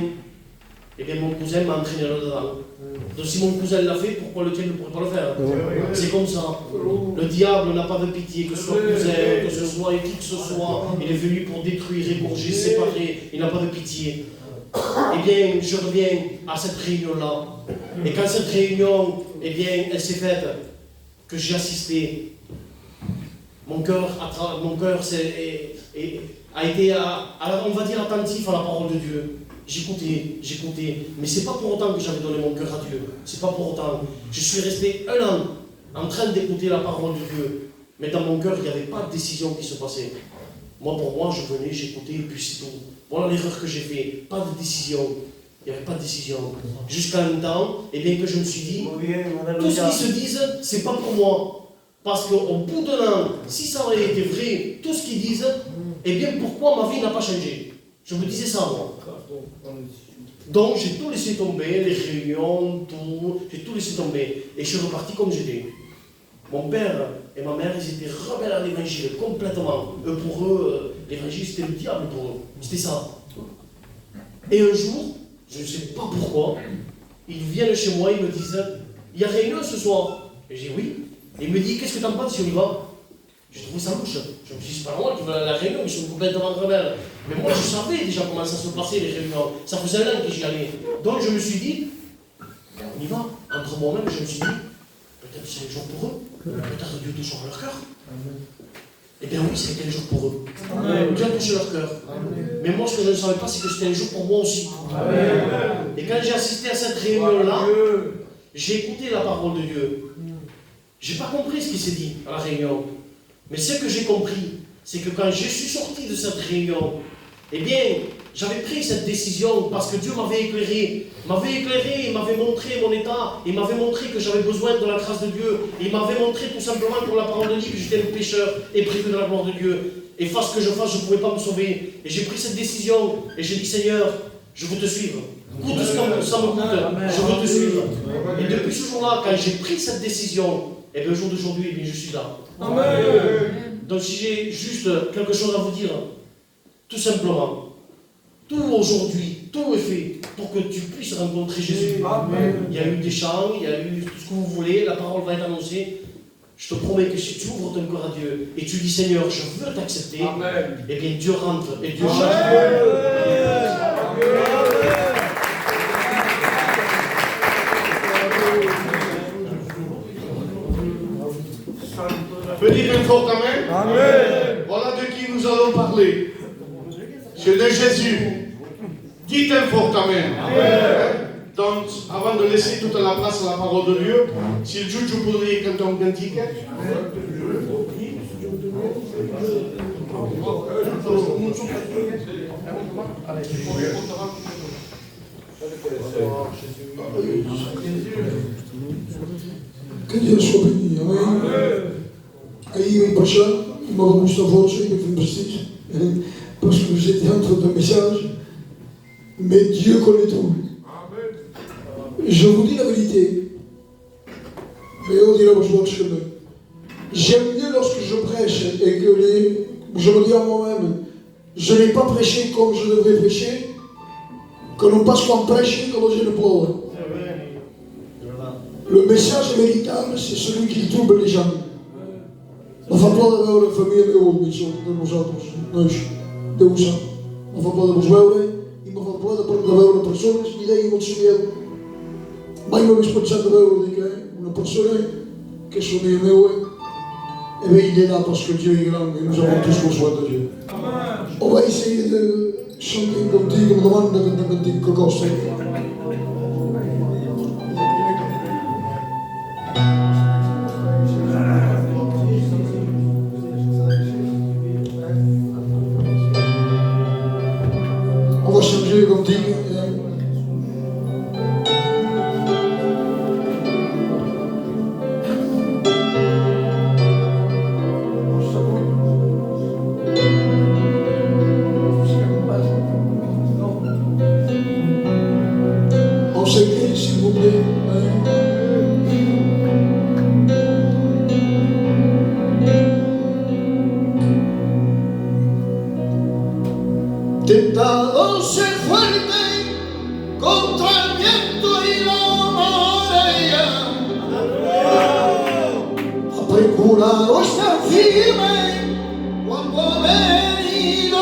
Eh bien mon cousin m'a entraîné là-dedans. Donc si mon cousin l'a fait, pourquoi le tien ne pourrait pas le faire? C'est comme ça. Le diable n'a pas de pitié, que ce soit cousin, que ce soit qui que ce soit. Il est venu pour détruire, égorger, séparer. Il n'a pas de pitié. Eh bien, je reviens à cette réunion-là. Et quand cette réunion, eh bien, elle s'est faite, que j'ai assisté, mon cœur a été, on va dire, attentif à la parole de Dieu. J'écoutais, mais c'est pas pour autant que j'avais donné mon cœur à Dieu. C'est pas pour autant. Je suis resté 1 an en train d'écouter la parole de Dieu. Mais dans mon cœur, il n'y avait pas de décision qui se passait. Moi, pour moi, je venais, j'écoutais, et puis c'est tout. Voilà l'erreur que j'ai faite. Pas de décision. Il n'y avait pas de décision. Jusqu'à un temps, eh bien, que je me suis dit, tout ce qu'ils se disent, c'est pas pour moi. Parce qu'au bout d'un an, si ça aurait été vrai, tout ce qu'ils disent, eh bien, pourquoi ma vie n'a pas changé? Je me disais ça, moi. Donc, j'ai tout laissé tomber, les réunions, tout, j'ai tout laissé tomber. Et je suis reparti comme j'étais. Mon père et ma mère, ils étaient rebelles à l'évangile, complètement. Pour eux, l'évangile, c'était le diable pour eux. C'était ça. Et un jour, je ne sais pas pourquoi, ils viennent chez moi, ils me disent, il y a réunion ce soir. Et j'ai dit oui. Et il me dit, qu'est-ce que t'en penses si on y va? J'ai trouvé ça louche. Je me suis dit, c'est pas normal qu'ils veulent aller à la réunion, ils sont complètement rebelles. Mais moi, je savais déjà comment ça se passait, les réunions. Ça faisait 1 an que j'y allais. Donc, je me suis dit, on y va. Entre moi-même, je me suis dit, peut-être c'est un jour pour eux. Peut-être Dieu touchera leur cœur. Eh bien oui, c'était un jour pour eux. Dieu a touché leur cœur. Mais moi, ce que je ne savais pas, c'est que c'était un jour pour moi aussi. Et quand j'ai assisté à cette réunion-là, j'ai écouté la parole de Dieu. Je n'ai pas compris ce qui s'est dit à la réunion. Mais ce que j'ai compris, c'est que quand je suis sorti de cette réunion, eh bien, j'avais pris cette décision parce que Dieu m'avait éclairé, il m'avait montré mon état, il m'avait montré que j'avais besoin de la grâce de Dieu, il m'avait montré tout simplement pour la parole de Dieu que j'étais un pécheur et privé de la gloire de Dieu. Et fasse ce que je fasse, je ne pouvais pas me sauver. Et j'ai pris cette décision et j'ai dit, Seigneur, je veux te suivre. Coûte ce que ça me coûte, je veux te suivre. Et depuis ce jour-là, quand j'ai pris cette décision, et bien, le jour d'aujourd'hui, je suis là. Donc si j'ai juste quelque chose à vous dire, tout simplement, tout aujourd'hui, tout est fait pour que tu puisses rencontrer Jésus. Il y a eu des chants, il y a eu tout ce que vous voulez, la parole va être annoncée. Je te promets que si tu ouvres ton cœur à Dieu et tu dis Seigneur, je veux t'accepter, eh bien Dieu rentre et Dieu change. Peut dire un fort amen. Amen. Voilà de qui nous allons parler. C'est de Jésus. Dites un fort amen. Amen. Donc, avant de laisser toute la place à la parole de Dieu, si le juge pourrait canter un cantique. Que Dieu soit béni. Amen. Aí eu passar, uma robusta força e me investir, parce que j'étais entre deux messages, mais Dieu connaît tout. Je vous dis la vérité, mais on dira vos chemin. J'aime mieux lorsque je prêche et que je me dis à moi-même, je n'ai pas prêché comme je devrais prêcher, que non pas qu'on prêche comme je ne peux. Le message véritable, c'est celui qui trouble les gens. Non fa por de veure família meu amigo de nosaltres, nós, Deus sabe. Non fa por de vos veure e non fa por de veure persones e daí molto medo. Mai non mi pensate veure di che una persona che sono io meu e vedi là parce que Dieu est grand et nous avons tous besoin de Dieu. On va essayer de chanter un cantique, me demande un cantique que costa. On va changer le cantique. On s'écrit, s'il vous plaît. Tentado ser fuerte contra el viento y la marea, ha procurado estar firme cuando ha venido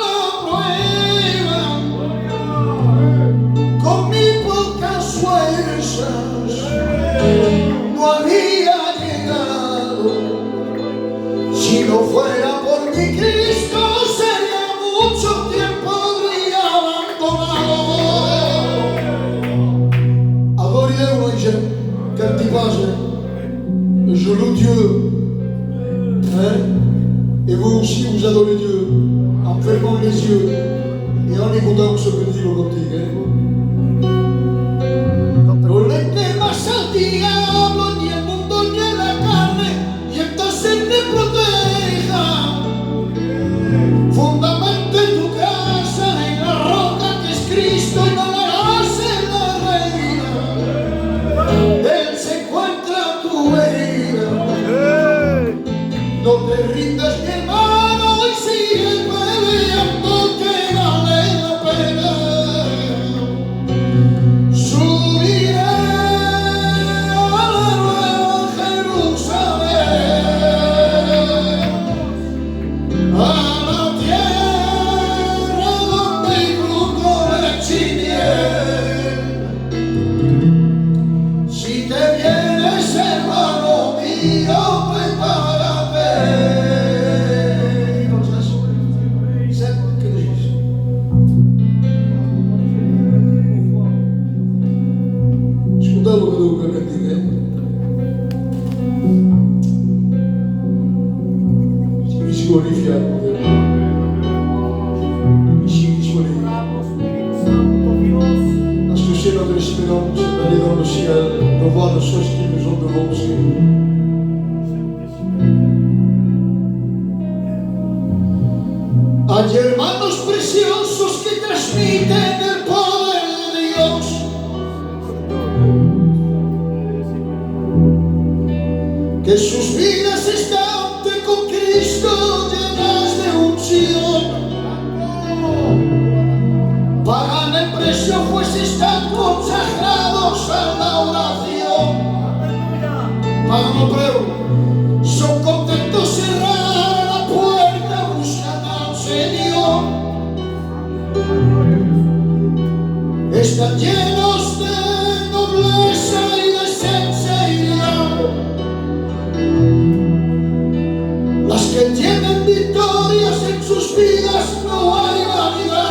la prueba. Con mis pocas fuerzas no había llegado, si no fuera por mi Cristo sería mucho tiempo je loue Dieu, et vous aussi vous adorez Dieu en fermant les yeux et en écoutant ce que dit le cantique. No le temas al diablo ni el mundo ni la carne y entonces te proteja. Fundamenta tu casa en la roca que es Cristo y no la hace la reina. Él se encuentra tu herida. No te rindas, mi hermano, y sigue peleando que vale la pena. bello che devo capire. Si scuoli fianco. Si scuoli. Als we zin aan de esperance, dan is het ciel, dan waren de 16 bijzonder onzin. Hay hermanos preciosos que transmiten el poder de Dios. Que sus vidas están con Cristo llenas de unción. Pagan el precio, pues están consagrados a la oración. Pagan el precio, son contentos cerrar la puerta, buscan al Señor. Están llenos de nobleza y de sinceridad. Las que tienen victorias en sus vidas no hay vanidad.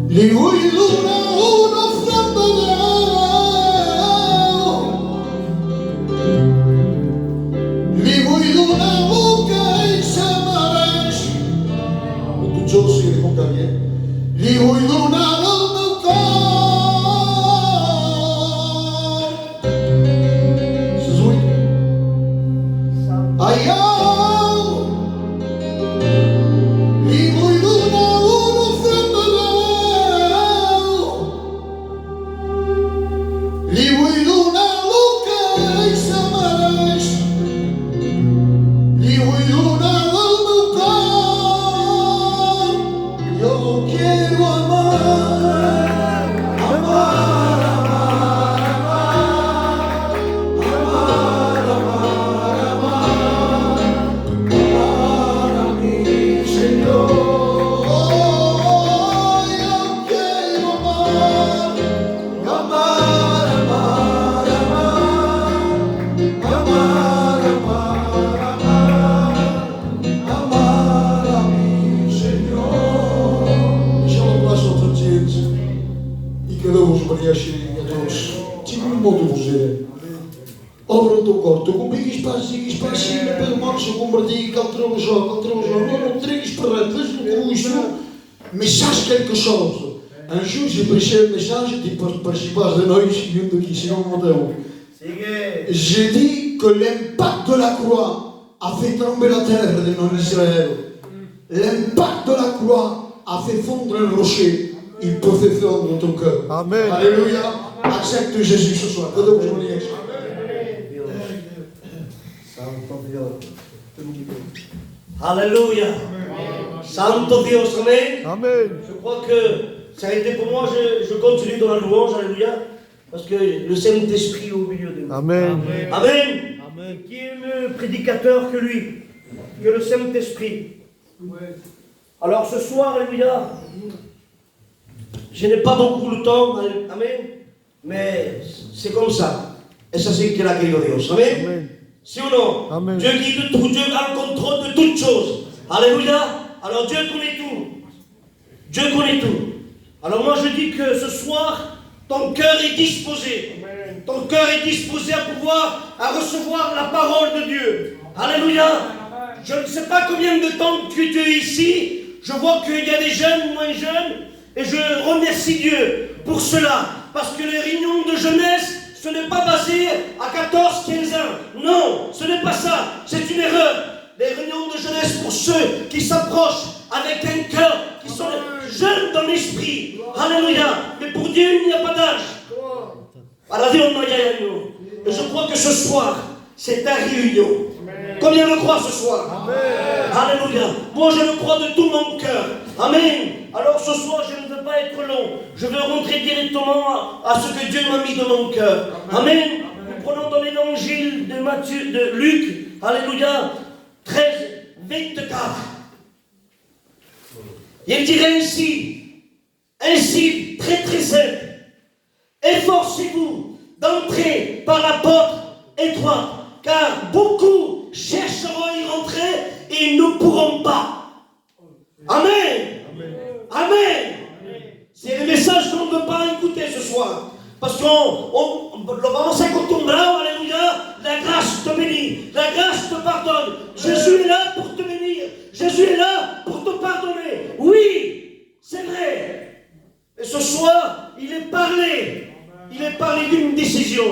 Li vull donar una ofrenda li vull donar el que ell se mereix. Tots els sí, com que bien. Li vull donar el meu cor. Se zuit. Allà li vull donar una ofrenda li vull donar el que ell se mereix. Li vull donar el meu cor. Yo quiero amar, amar, amar, amar, amar, amar, amar, amar a mi Señor. Yo quiero amar, amar, amar, amar, amar, amar a mi Senhor. Deixa eu abraço a todos eles e que Deus vos preenche a todos. Tive um modo de vos dizer. Obra o teu corpo, tu cumpris para cima, pelo mal se converti, contra o jogo, não trigues para trás no custo, mais sache quelque chose. Un jour, j'ai prêché un message, j'ai dit, participas de nós, e um daqui, Senhor modelo. J'ai dit que l'impact de la croix a fait trembler la terre de non Israël. L'impact de la croix a fait fondre un rocher. Il peut faire fondre ton cœur. Amen. Alléluia. Accepte Jésus ce soir. Que Dieu vous bénisse. Alléluia. Santo Dios, Amen. Amen. Je crois que ça a été pour moi, je continue dans la louange, Alléluia, parce que le Saint-Esprit est au milieu de nous. Amen. Amen. Amen. Qui est le prédicateur que lui, que le Saint-Esprit. Alors ce soir, Alléluia, je n'ai pas beaucoup de temps, Amen, mais c'est comme ça. Et ça c'est que la grâce de Dieu. Amen. Amen. Si ou non? Amen. Dieu guide tout, Dieu a le contrôle de toutes choses. Alléluia. Alors Dieu connaît tout. Dieu connaît tout. Alors moi je dis que ce soir, ton cœur est disposé. Amen. Ton cœur est disposé à recevoir la parole de Dieu. Alléluia. Je ne sais pas combien de temps tu es ici. Je vois qu'il y a des jeunes, moins jeunes. Et je remercie Dieu pour cela. Parce que les réunions de jeunesse, ce n'est pas basé à 14-15 ans. Non, ce n'est pas ça. C'est une erreur. Les réunions de jeunesse pour ceux qui s'approchent avec un cœur, qui sont jeunes dans l'esprit. Alléluia. Mais pour Dieu, il n'y a pas d'âge. Et je crois que ce soir, c'est ta réunion. Combien le croient ce soir? Alléluia. Moi, je le crois de tout mon cœur. Amen. Alors ce soir, je ne veux pas être long. Je veux rentrer directement à ce que Dieu m'a mis dans mon cœur. Amen. Nous prenons dans l'évangile de Luc. Alléluia. 13, 24. Il dirait ainsi, très très simple. Efforcez-vous d'entrer par la porte étroite, car beaucoup chercheront à y rentrer et ils ne pourront pas. Amen. Amen. C'est le message qu'on ne veut pas écouter ce soir. Parce qu'on vamos a acostumbrado, alléluia, la grâce te bénit, la grâce te pardonne. Jésus est là pour te bénir, Jésus est là pour te pardonner. Oui, c'est vrai. Et ce soir, il est parlé d'une décision.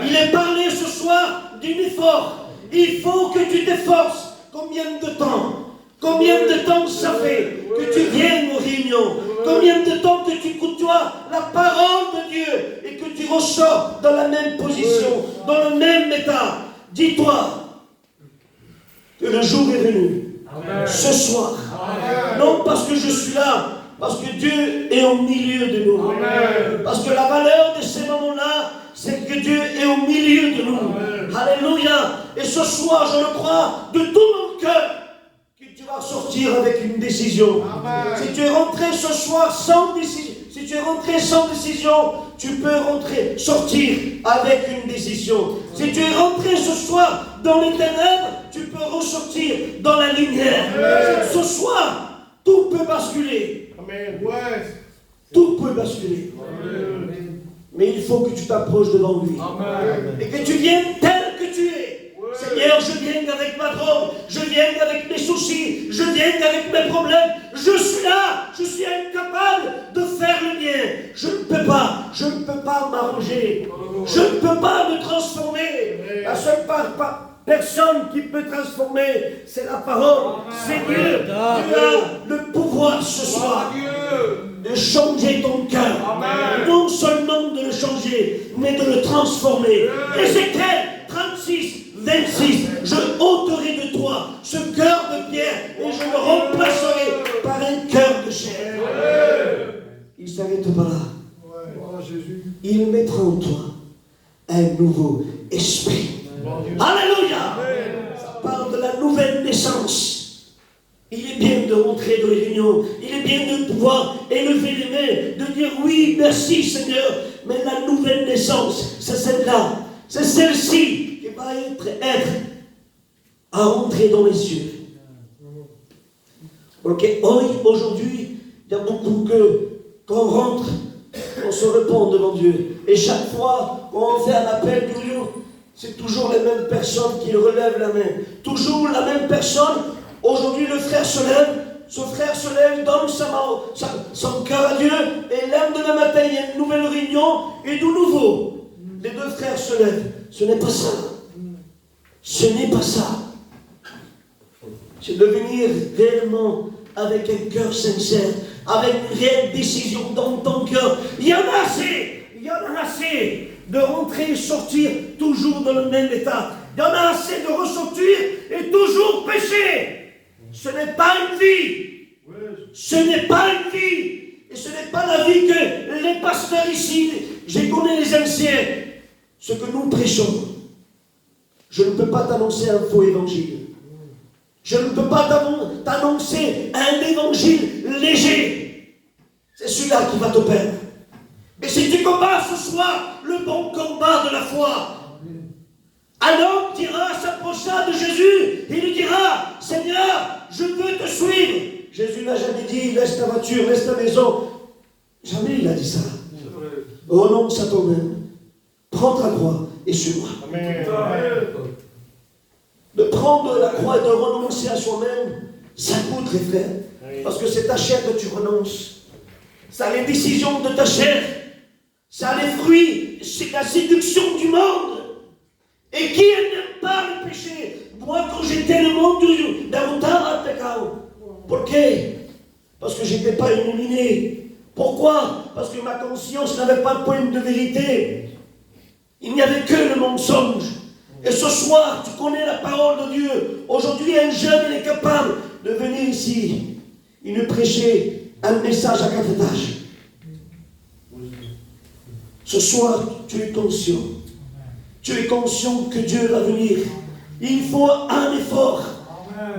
Il est parlé ce soir d'un effort. Il faut que tu t'efforces. Combien de temps? Combien de temps ça fait que tu viens aux réunions? Combien de temps que tu côtoies la parole de Dieu et que tu ressors dans la même position, dans le même état? Dis-toi que le jour est venu. Ce soir. Non parce que je suis là, parce que Dieu est au milieu de nous. Parce que la valeur de ces moments-là, c'est que Dieu est au milieu de nous. Alléluia. Et ce soir, je le crois de tout mon cœur, que tu vas sortir avec une décision. Si tu es rentré ce soir sans décision, si tu es rentré sans décision, tu peux sortir avec une décision. Si tu es rentré ce soir dans les ténèbres, tu peux ressortir dans la lumière. Ce soir, tout peut basculer. Tout peut basculer. Mais il faut que tu t'approches devant lui. Et que tu viennes tel que tu es. Seigneur, je viens avec ma drogue, je viens avec mes soucis, je viens avec mes problèmes. Je suis là, je suis incapable de faire le bien. Je ne peux pas m'arranger. Je ne peux pas me transformer. La seule personne qui peut transformer, c'est la parole. C'est Dieu. Tu as le pouvoir ce soir de changer ton cœur. Non seulement de le changer, mais de le transformer. Ézéchiel 36, 26, je ôterai de toi ce cœur de pierre et je le remplacerai par un cœur de chair. Il ne s'arrête pas là. Il mettra en toi un nouveau esprit. Alléluia. Ça parle de la nouvelle naissance. Il est bien de rentrer dans les réunions. Il est bien de pouvoir élever les mains, de dire oui, merci Seigneur. Mais la nouvelle naissance, c'est celle-là. C'est celle-ci qui va être à rentrer dans les cieux. Ok, aujourd'hui, il y a beaucoup qu'on rentre, on se répand devant Dieu. Et chaque fois qu'on fait un appel de Dieu, c'est toujours les mêmes personnes qui relèvent la main. Toujours la même personne. Aujourd'hui, le frère se lève, donne son cœur à Dieu, et l'endemain matin, il y a une nouvelle réunion, et de nouveau, les deux frères se lèvent. Ce n'est pas ça. Ce n'est pas ça. C'est de venir réellement avec un cœur sincère, avec une réelle décision dans ton cœur. Il y en a assez de rentrer et sortir toujours dans le même état. Il y en a assez de ressortir et toujours pécher. Ce n'est pas une vie. Ce n'est pas une vie. Et ce n'est pas la vie que les pasteurs ici, je connais les anciens, ce que nous prêchons. Je ne peux pas t'annoncer un faux évangile. Je ne peux pas t'annoncer un évangile léger. C'est celui-là qui va te perdre. Mais si tu combats ce soir le bon combat de la foi, un homme s'approcha de Jésus, il lui dira, Seigneur, je veux te suivre. Jésus n'a jamais dit, laisse ta voiture, laisse ta maison. Jamais il a dit ça. Renonce à toi-même. Prends ta croix et suis-moi. De prendre la croix et de renoncer à soi-même, ça coûte, les frères. Parce que c'est ta chair que tu renonces. Ça a les décisions de ta chair. Ça a les fruits. C'est la séduction du monde. Et qui n'aime pas le péché? Moi, quand j'étais le monde, davantage de pecado. Pourquoi? Parce que je n'étais pas illuminé. Pourquoi? Parce que ma conscience n'avait pas de point de vérité. Il n'y avait que le mensonge. Et ce soir, tu connais la parole de Dieu. Aujourd'hui, un jeune, il est capable de venir ici et nous prêcher un message à 4 étages. Ce soir, tu es conscient. Tu es conscient que Dieu va venir. Il faut un effort.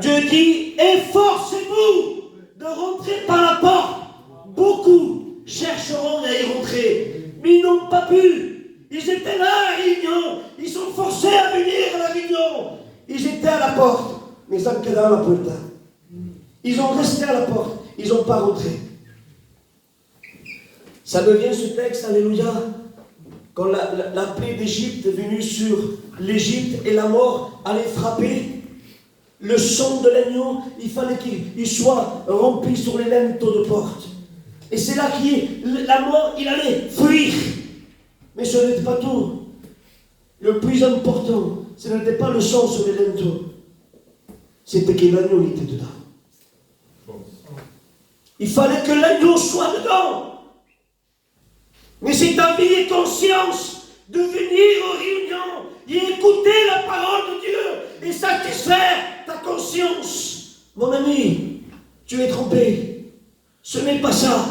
Dieu dit, efforcez-vous de rentrer par la porte. Beaucoup chercheront à y rentrer, mais ils n'ont pas pu. Ils étaient là à la réunion. Ils sont forcés à venir à la réunion. Ils étaient à la porte, mais ils ont quedé à la porte. Ils ont resté à la porte. Ils n'ont pas rentré. Ça me vient ce texte, alléluia, quand la plaie d'Égypte est venue sur l'Égypte et la mort allait frapper. Le sang de l'agneau, il fallait qu'il soit rempli sur les linteaux de porte. Et c'est là que la mort, il allait fuir. Mais ce n'était pas tout. Le plus important, ce n'était pas le sang sur les linteaux. C'était que l'agneau était dedans. Il fallait que l'agneau soit dedans. Mais si tu avais conscience de venir aux réunions et écouter la parole de Dieu et satisfaire ta conscience, mon ami, tu es trompé. Ce n'est pas ça.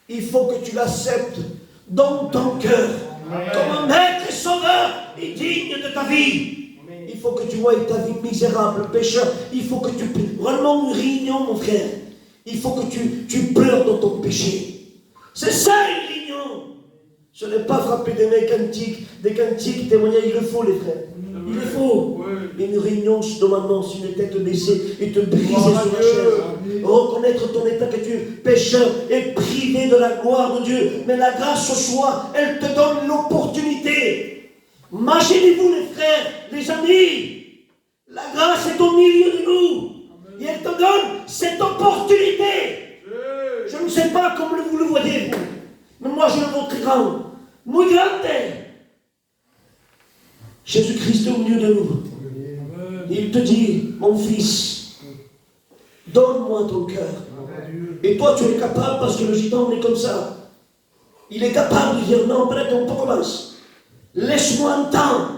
Il faut que tu l'acceptes dans ton cœur comme un maître et sauveur et digne de ta vie. Il faut que tu vois ta vie misérable, pécheur. Il faut que tu... Vraiment une réunion, mon frère. Il faut que tu pleures dans ton péché. C'est ça une réunion. Ce n'est pas frapper des cantiques, témoignages. Il le faut, les frères. Il le faut. Mais une réunion, normalement, sur une tête baissée et te briser sur la chaise. Reconnaître ton état que tu es pécheur et privé de la gloire de Dieu. Mais la grâce ce soir, elle te donne l'opportunité. Imaginez-vous, les frères, les amis. La grâce est au milieu de nous. Et elle te donne cette opportunité. Je ne sais pas comment vous le voyez, vous. Mais moi, je le vois très grand. Muy grande. Jésus-Christ est au milieu de nous. Il te dit, mon fils, donne-moi ton cœur. Et toi, tu es capable, parce que le gitan est comme ça. Il est capable de dire, non, peut-être on commence. Laisse-moi un temps.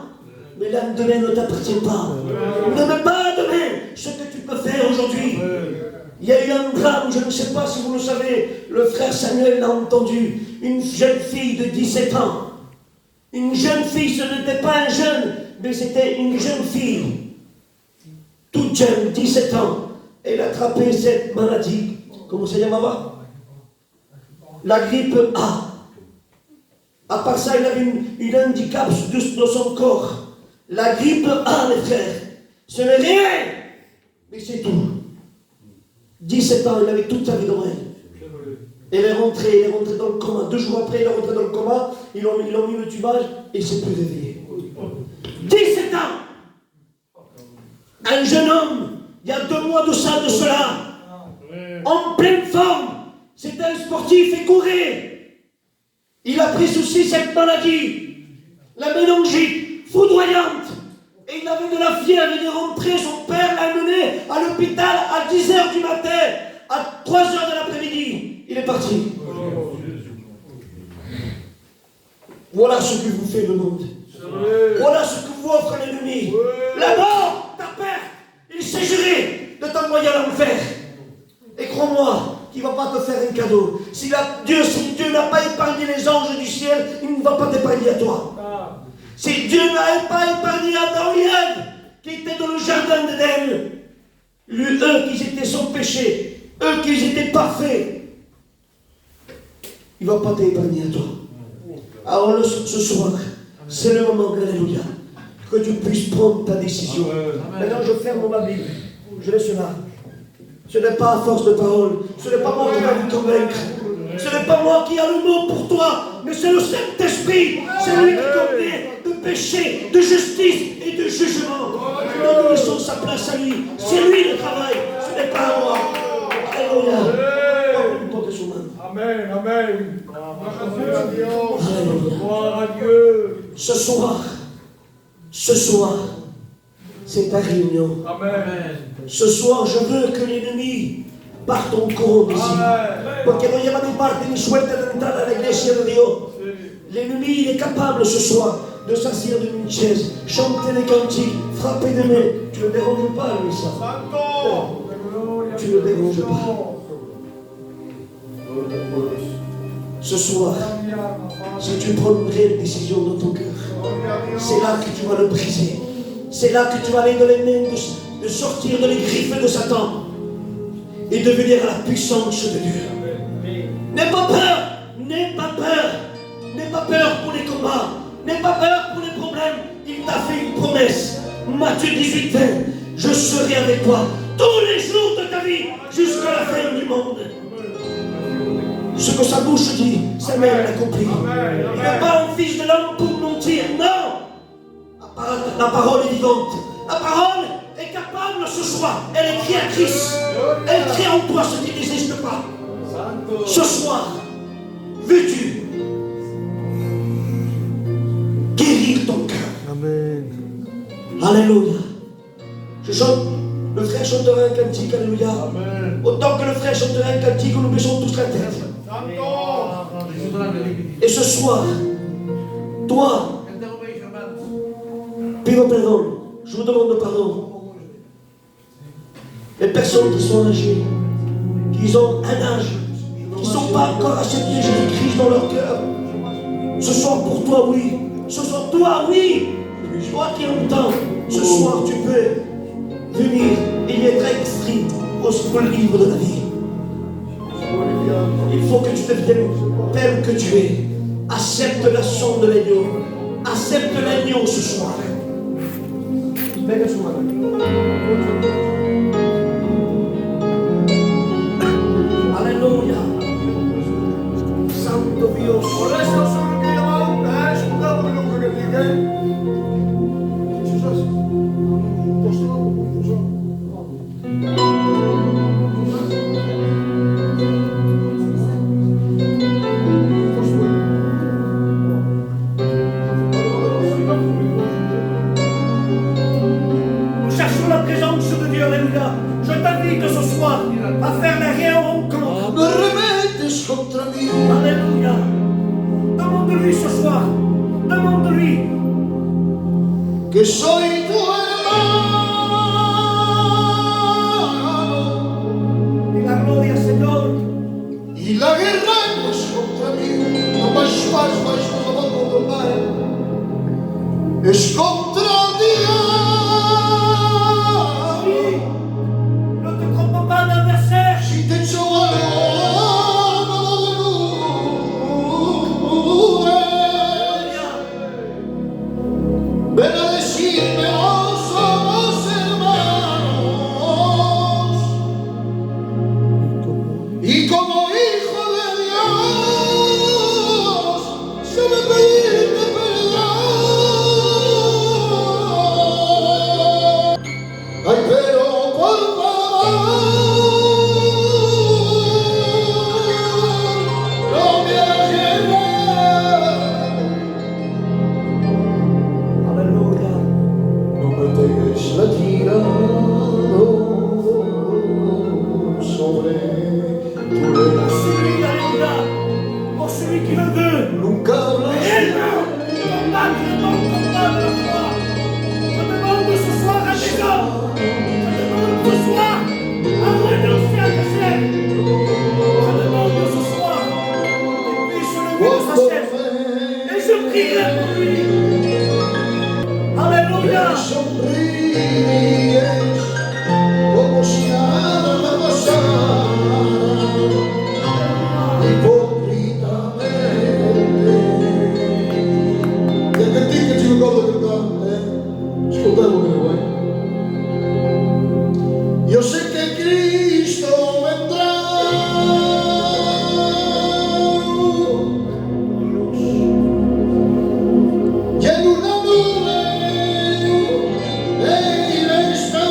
Mais l'endemain ne t'appartient pas. Ne mets pas demain ce que tu peux faire aujourd'hui. Il y a eu un drame, je ne sais pas si vous le savez, le frère Samuel l'a entendu. Une jeune fille de 17 ans. Une jeune fille, ce n'était pas un jeune, mais c'était une jeune fille. Toute jeune, 17 ans. Elle a attrapé cette maladie. Comment ça s'appelle? La grippe A. À part ça, il avait une handicap de son corps. La grippe A, les frères. Ce n'est rien, mais c'est tout. 17 ans, il avait toute sa vie devant elle. Elle est rentrée dans le coma. 2 jours après, elle est rentrée dans le coma. Ils ont mis le tubage et il ne s'est plus réveillé. 17 ans. Un jeune homme, il y a 2 mois de cela, en pleine forme. C'était un sportif et courait. Il a pris aussi cette maladie, la méningite foudroyante. Et il avait de la fièvre, il est rentré, son père l'a mené à l'hôpital à 10h du matin, à 3h de l'après-midi. Il est parti. Voilà ce que vous fait le monde. Voilà ce que vous offre l'ennemi. La mort, ta perte, il s'agirait de t'envoyer à l'enfer. Et crois-moi, qu'il ne va pas te faire un cadeau. Si Dieu n'a pas épargné les anges du ciel, il ne va pas t'épargner à toi. Si Dieu n'avait pas épargné Adam et Ève, qui étaient dans le jardin d'Éden, eux qui étaient sans péché, eux qui étaient parfaits, il ne va pas t'épargner à toi. Alors ce soir, c'est le moment, alléluia, que tu puisses prendre ta décision. Maintenant, je ferme ma Bible, je laisse là. Ce n'est pas à force de parole, ce n'est pas moi qui va vous convaincre. Ce n'est pas moi qui a le mot pour toi, mais c'est le Saint-Esprit. C'est lui qui connaît de péché, de justice et de jugement. Nous nous laissons sa place à lui. C'est lui le travail, ce n'est pas à moi. Alléluia. Amen, amen. Gloire à Dieu. Ce soir, c'est ta réunion. Amen. Ce soir, je veux que l'ennemi parte en courant d'ici. Porque no lleva ni parte ni suerte de entrar a la iglesia de Dios. L'ennemi, il est capable ce soir de s'asseoir dans une chaise, chanter des cantiques, frapper des mains. Tu ne le déranges pas, lui, ça. Tu ne le déranges pas. Ce soir, si tu prends une réelle décision dans ton cœur, c'est là que tu vas le briser. C'est là que tu vas aller dans les mains de sortir de les griffes de Satan et devenir la puissance de Dieu. N'aie pas peur, n'aie pas peur, n'aie pas peur pour les combats, n'aie pas peur pour les problèmes. Il t'a fait une promesse. Matthieu 18, 20, je serai avec toi tous les jours de ta vie jusqu'à la fin du monde. Ce que sa bouche dit, sa main l'accomplit. Il n'est pas un fils de l'homme pour mentir, non. La parole est vivante. La parole est capable ce soir. Elle est créatrice. Elle crée en toi ce qui n'existe pas. Ce soir, veux-tu guérir ton cœur? Amen. Alléluia. Je chante. Le frère chantera un cantique, alléluia. Autant que le frère chantera un cantique, nous baissons tous la tête. Et ce soir, toi, pido pardon, je vous demande pardon. Les personnes qui sont âgées, qui ont un âge, qui ne sont pas encore accepté Jésus-Christ dans leur cœur. Ce soir pour toi, oui. Ce soir, toi, oui. Toi qui entends, ce soir tu peux venir et y être inscrit au livre de la vie. Il faut que tu deviennes tel que tu es. Accepte la sonde de l'agneau. Accepte l'agneau ce soir. Alléluia. Santo Dios. Nous cherchons la présence de Dieu, alléluia. Je t'invite ce soir à faire la réelle rencontre. Me remetes contra mí. Alléluia. Demande-lui ce soir. Demande-lui. Que soy tu hermano. Y la gloria, Señor. Y la guerra no es contra mí. No más paz, no va a tomar. Es contra Dios. Oui. Ne te trompe pas d'adversaire. Si te echo ven a decirme, oh, somos hermanos. Y como hijo de Dios, se me pide perdón. Ay, pero por favor, no me hagas mal. Alléluia. No me pegues la tira sobre tu Pour celui, alléluia. Pour celui qui le veut. nunca hablas. Réellement. Combat de la foi. Je demande ce soir à des hommes. Je demande ce soir à renoncer à tes chaînes. Je demande ce soir qu'il puisse se lever de sa chaise. Et je prierai pour lui. Alléluia. Sonríes como si nada pasara, hipócritamente. E a cantica que te recorda cantar, escutamos que não é? Eu sei que Cristo vendrá. Y en una nube Él está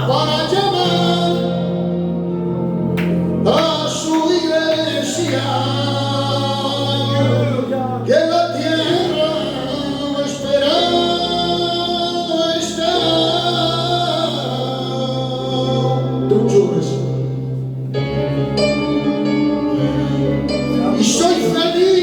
para llamar a su iglesia, que en la tierra esperando está. Y soy feliz.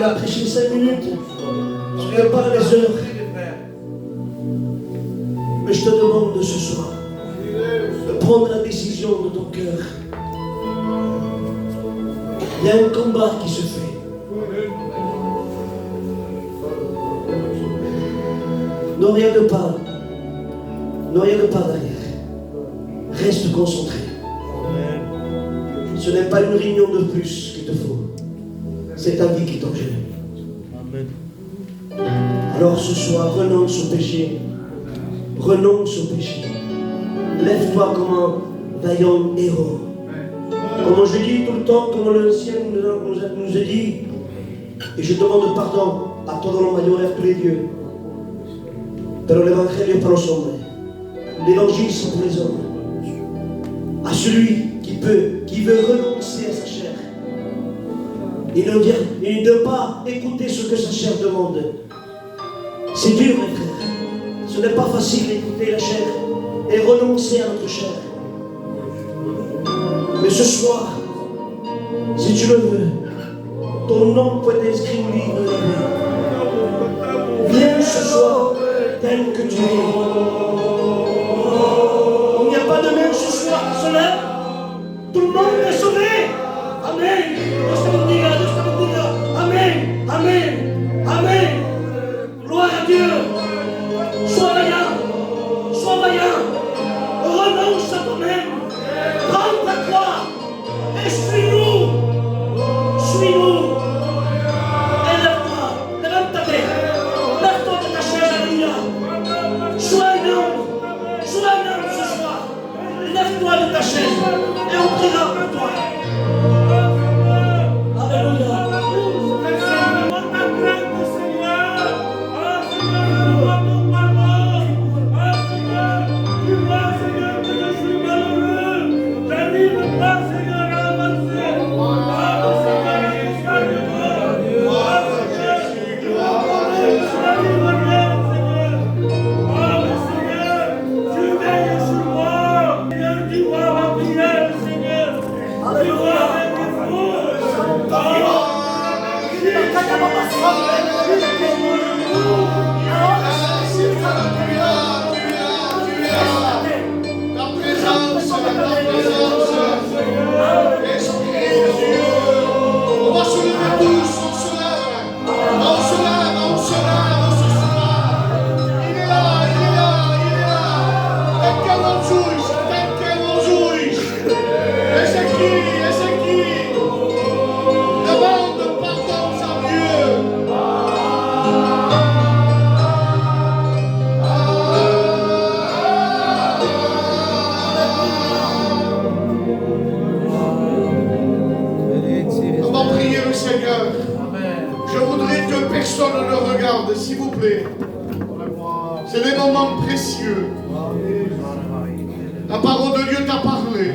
a prêché 5 minutes. Je ne regarde pas les heures. Mais je te demande de ce soir de prendre la décision de ton cœur. Il y a un combat qui se fait. Ne regarde pas. Ne regarde pas derrière. Reste concentré. Ce n'est pas une réunion de plus qu'il te faut. C'est ta vie qui est en jeu. Alors ce soir, renonce au péché. Renonce au péché. Lève-toi comme un vaillant héros. Comme je dis tout le temps, comme l'ancien nous a dit, et je demande pardon à todos los mayores, tous les dieux. Pero el evangelio es para los hombres. L'évangile c'est pour les hommes. À celui qui veut renoncer à sa chair. Il ne doit pas écouter ce que sa chair demande. C'est dur, mes frères. Ce n'est pas facile d'écouter la chair et renoncer à notre chair. Mais ce soir, si tu le veux, ton nom peut être inscrit au livre de la vie. Viens ce soir tel que tu es. Il n'y a pas de même ce soir qui se lève. Tout le monde est sauvé. Amen. Dios te bendiga, Dios te bendiga. Amen, amen, amen. Gloire à Dieu. Sois vaillant. Sois vaillant. Renonce à toi-même. Prends ta croix. Et suis-nous. Suis-nous. Et lève-toi. Lève ta tête. Lève-toi de ta chaise. Alléluia. Sois un homme. Sois un homme ce soir. Lève-toi de ta chaise. Et on priera pour toi. Alléluia. C'est des moments précieux. La parole de Dieu t'a parlé.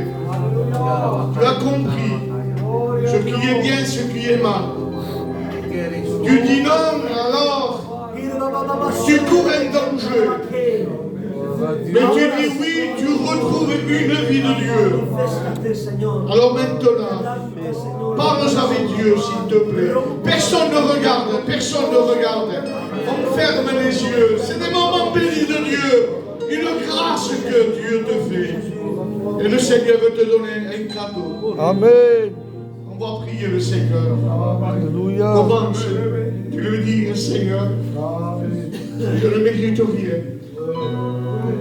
Tu as compris ce qui est bien, ce qui est mal. Tu dis non, alors tu cours un danger. Mais tu dis oui, tu retrouves une vie de Dieu. Alors maintenant, parle avec Dieu, s'il te plaît. Personne ne regarde, personne ne regarde. On ferme les yeux. C'est des moments bénis de Dieu. Une grâce que Dieu te fait. Et le Seigneur veut te donner un cadeau. Amen. On va prier le Seigneur. Alléluia. Commence. Tu lui dis, Seigneur, je ne mérite rien.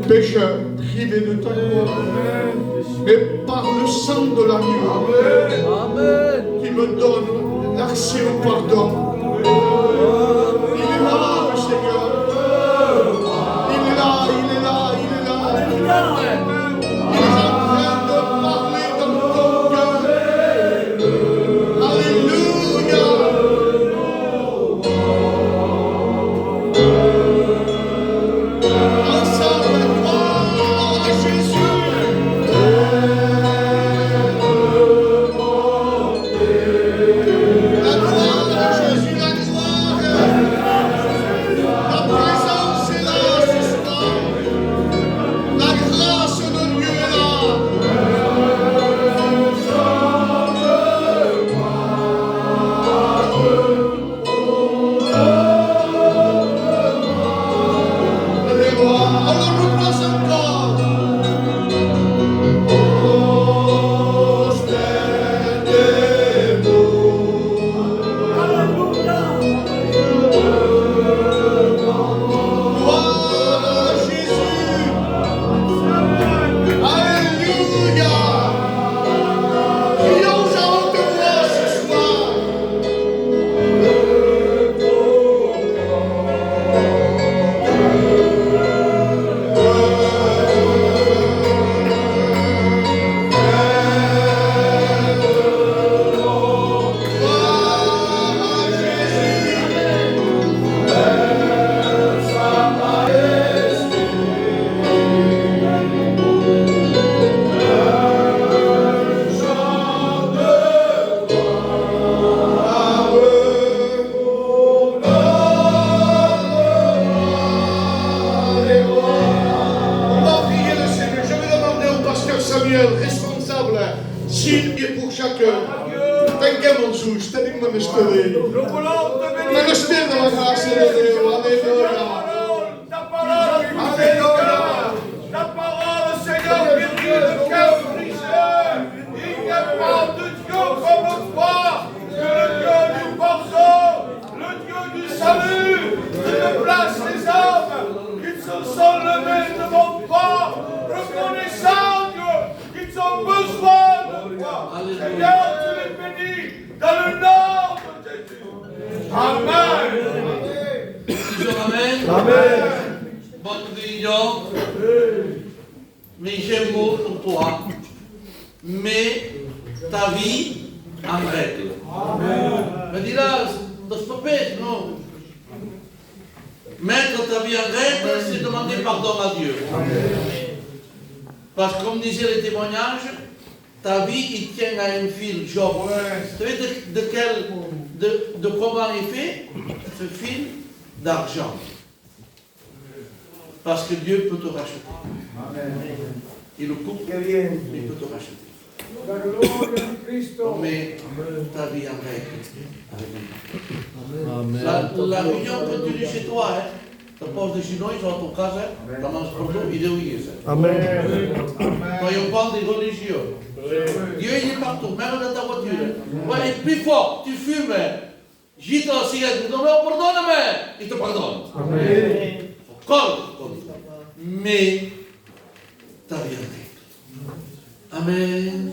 Pécheur, privé de ta gloire. Mais par le sang de l'agneau, qui me donne l'accès au pardon. Il est là, le Seigneur. Il est là, il est là, il est là. Il est en train de parler dans ton cœur. Alléluia. Ensemble, gloire à Jésus. La gloire à Jésus, la gloire. Zie je pour chacun. Tanquemos Jesus, tenim menester. Nous voulons te bénir. Menester de la grâce de Dieu. Alléluia. Ta parole, Alléluia. Ta parole, Seigneur, guérit le cœur brisé. Il n'y a pas de Dieu comme toi, que le Dieu du pardon, le Dieu du salut, qui te place les hommes qui se sont levés devant toi, reconnaissant qu'ils ont besoin de toi. Seigneur, tu les bénis dans le nom de Jésus. Amen. Disons Amen. Amen. Bonne réunion. Mais j'ai un mot pour toi. Mets ta vie en règle. Me dirás, das papéis, non. Mettre ta vie en règle, c'est demander pardon à Dieu. Parce que comme disait le témoignage, ta vie, il tient à un fil. Job. Vous savez de comment il est fait? Ce fil d'argent. Parce que Dieu peut te racheter. Il le coupe, il peut te racheter. Mais ta vie en règle. La réunion continue chez toi. Hein? Depois de nós, à tua casa, estamos por tudo e Deus isso. Amen. Soyons pas des religieux. Dieu il est partout, même dans ta voiture. Ouais, et plus fort, tu fumes, jette la cigarette, non mais pardonne-moi, il te pardonne. Amen. Mais ta vie en règle. Amen.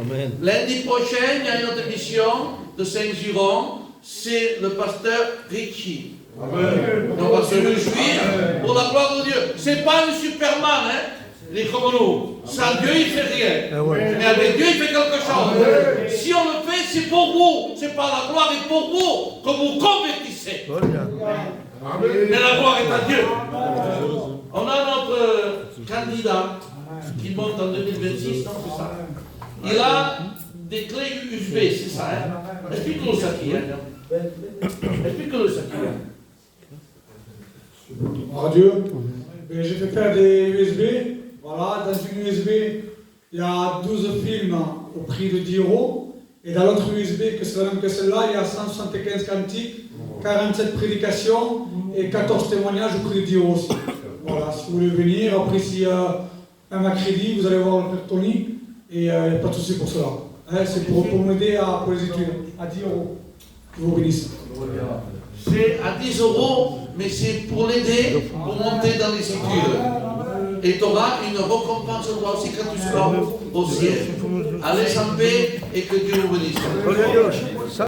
Amen. Lundi prochain, il y a une autre émission de Saint-Giron, c'est le pasteur Richie. Amen. On va se réjouir pour la gloire de Dieu. C'est pas un Superman, hein? Il est comme nous. Sans Dieu, il ne fait rien. Mais avec Dieu, il fait quelque chose. Si on le fait, c'est pour vous. C'est pas la gloire est pour vous que vous convertissez. Mais la gloire est à Dieu. On a notre candidat qui monte en 2026, non, c'est ça. Il a des clés USB, c'est ça, hein? Explique-nous ça qui est. Explique-nous ça qui est. Dieu. Et j'ai fait faire des USB. Voilà, dans une USB, il y a 12 films au prix de 10 €. Et dans l'autre USB, que c'est la même que celle-là, il y a 175 cantiques, 47 prédications et 14 témoignages au prix de 10 € aussi. Voilà, si vous voulez venir, après s'il y a un mercredi, vous allez voir le Père Tony. Et il n'y a pas de souci pour cela. Hein, c'est pour m'aider pour les études, à 10 €. Que vous bénisse. C'est à 10 €, mais c'est pour l'aider pour monter dans les études. Et tu auras une récompense toi aussi quand tu seras au ciel. Allez en paix et que Dieu vous bénisse.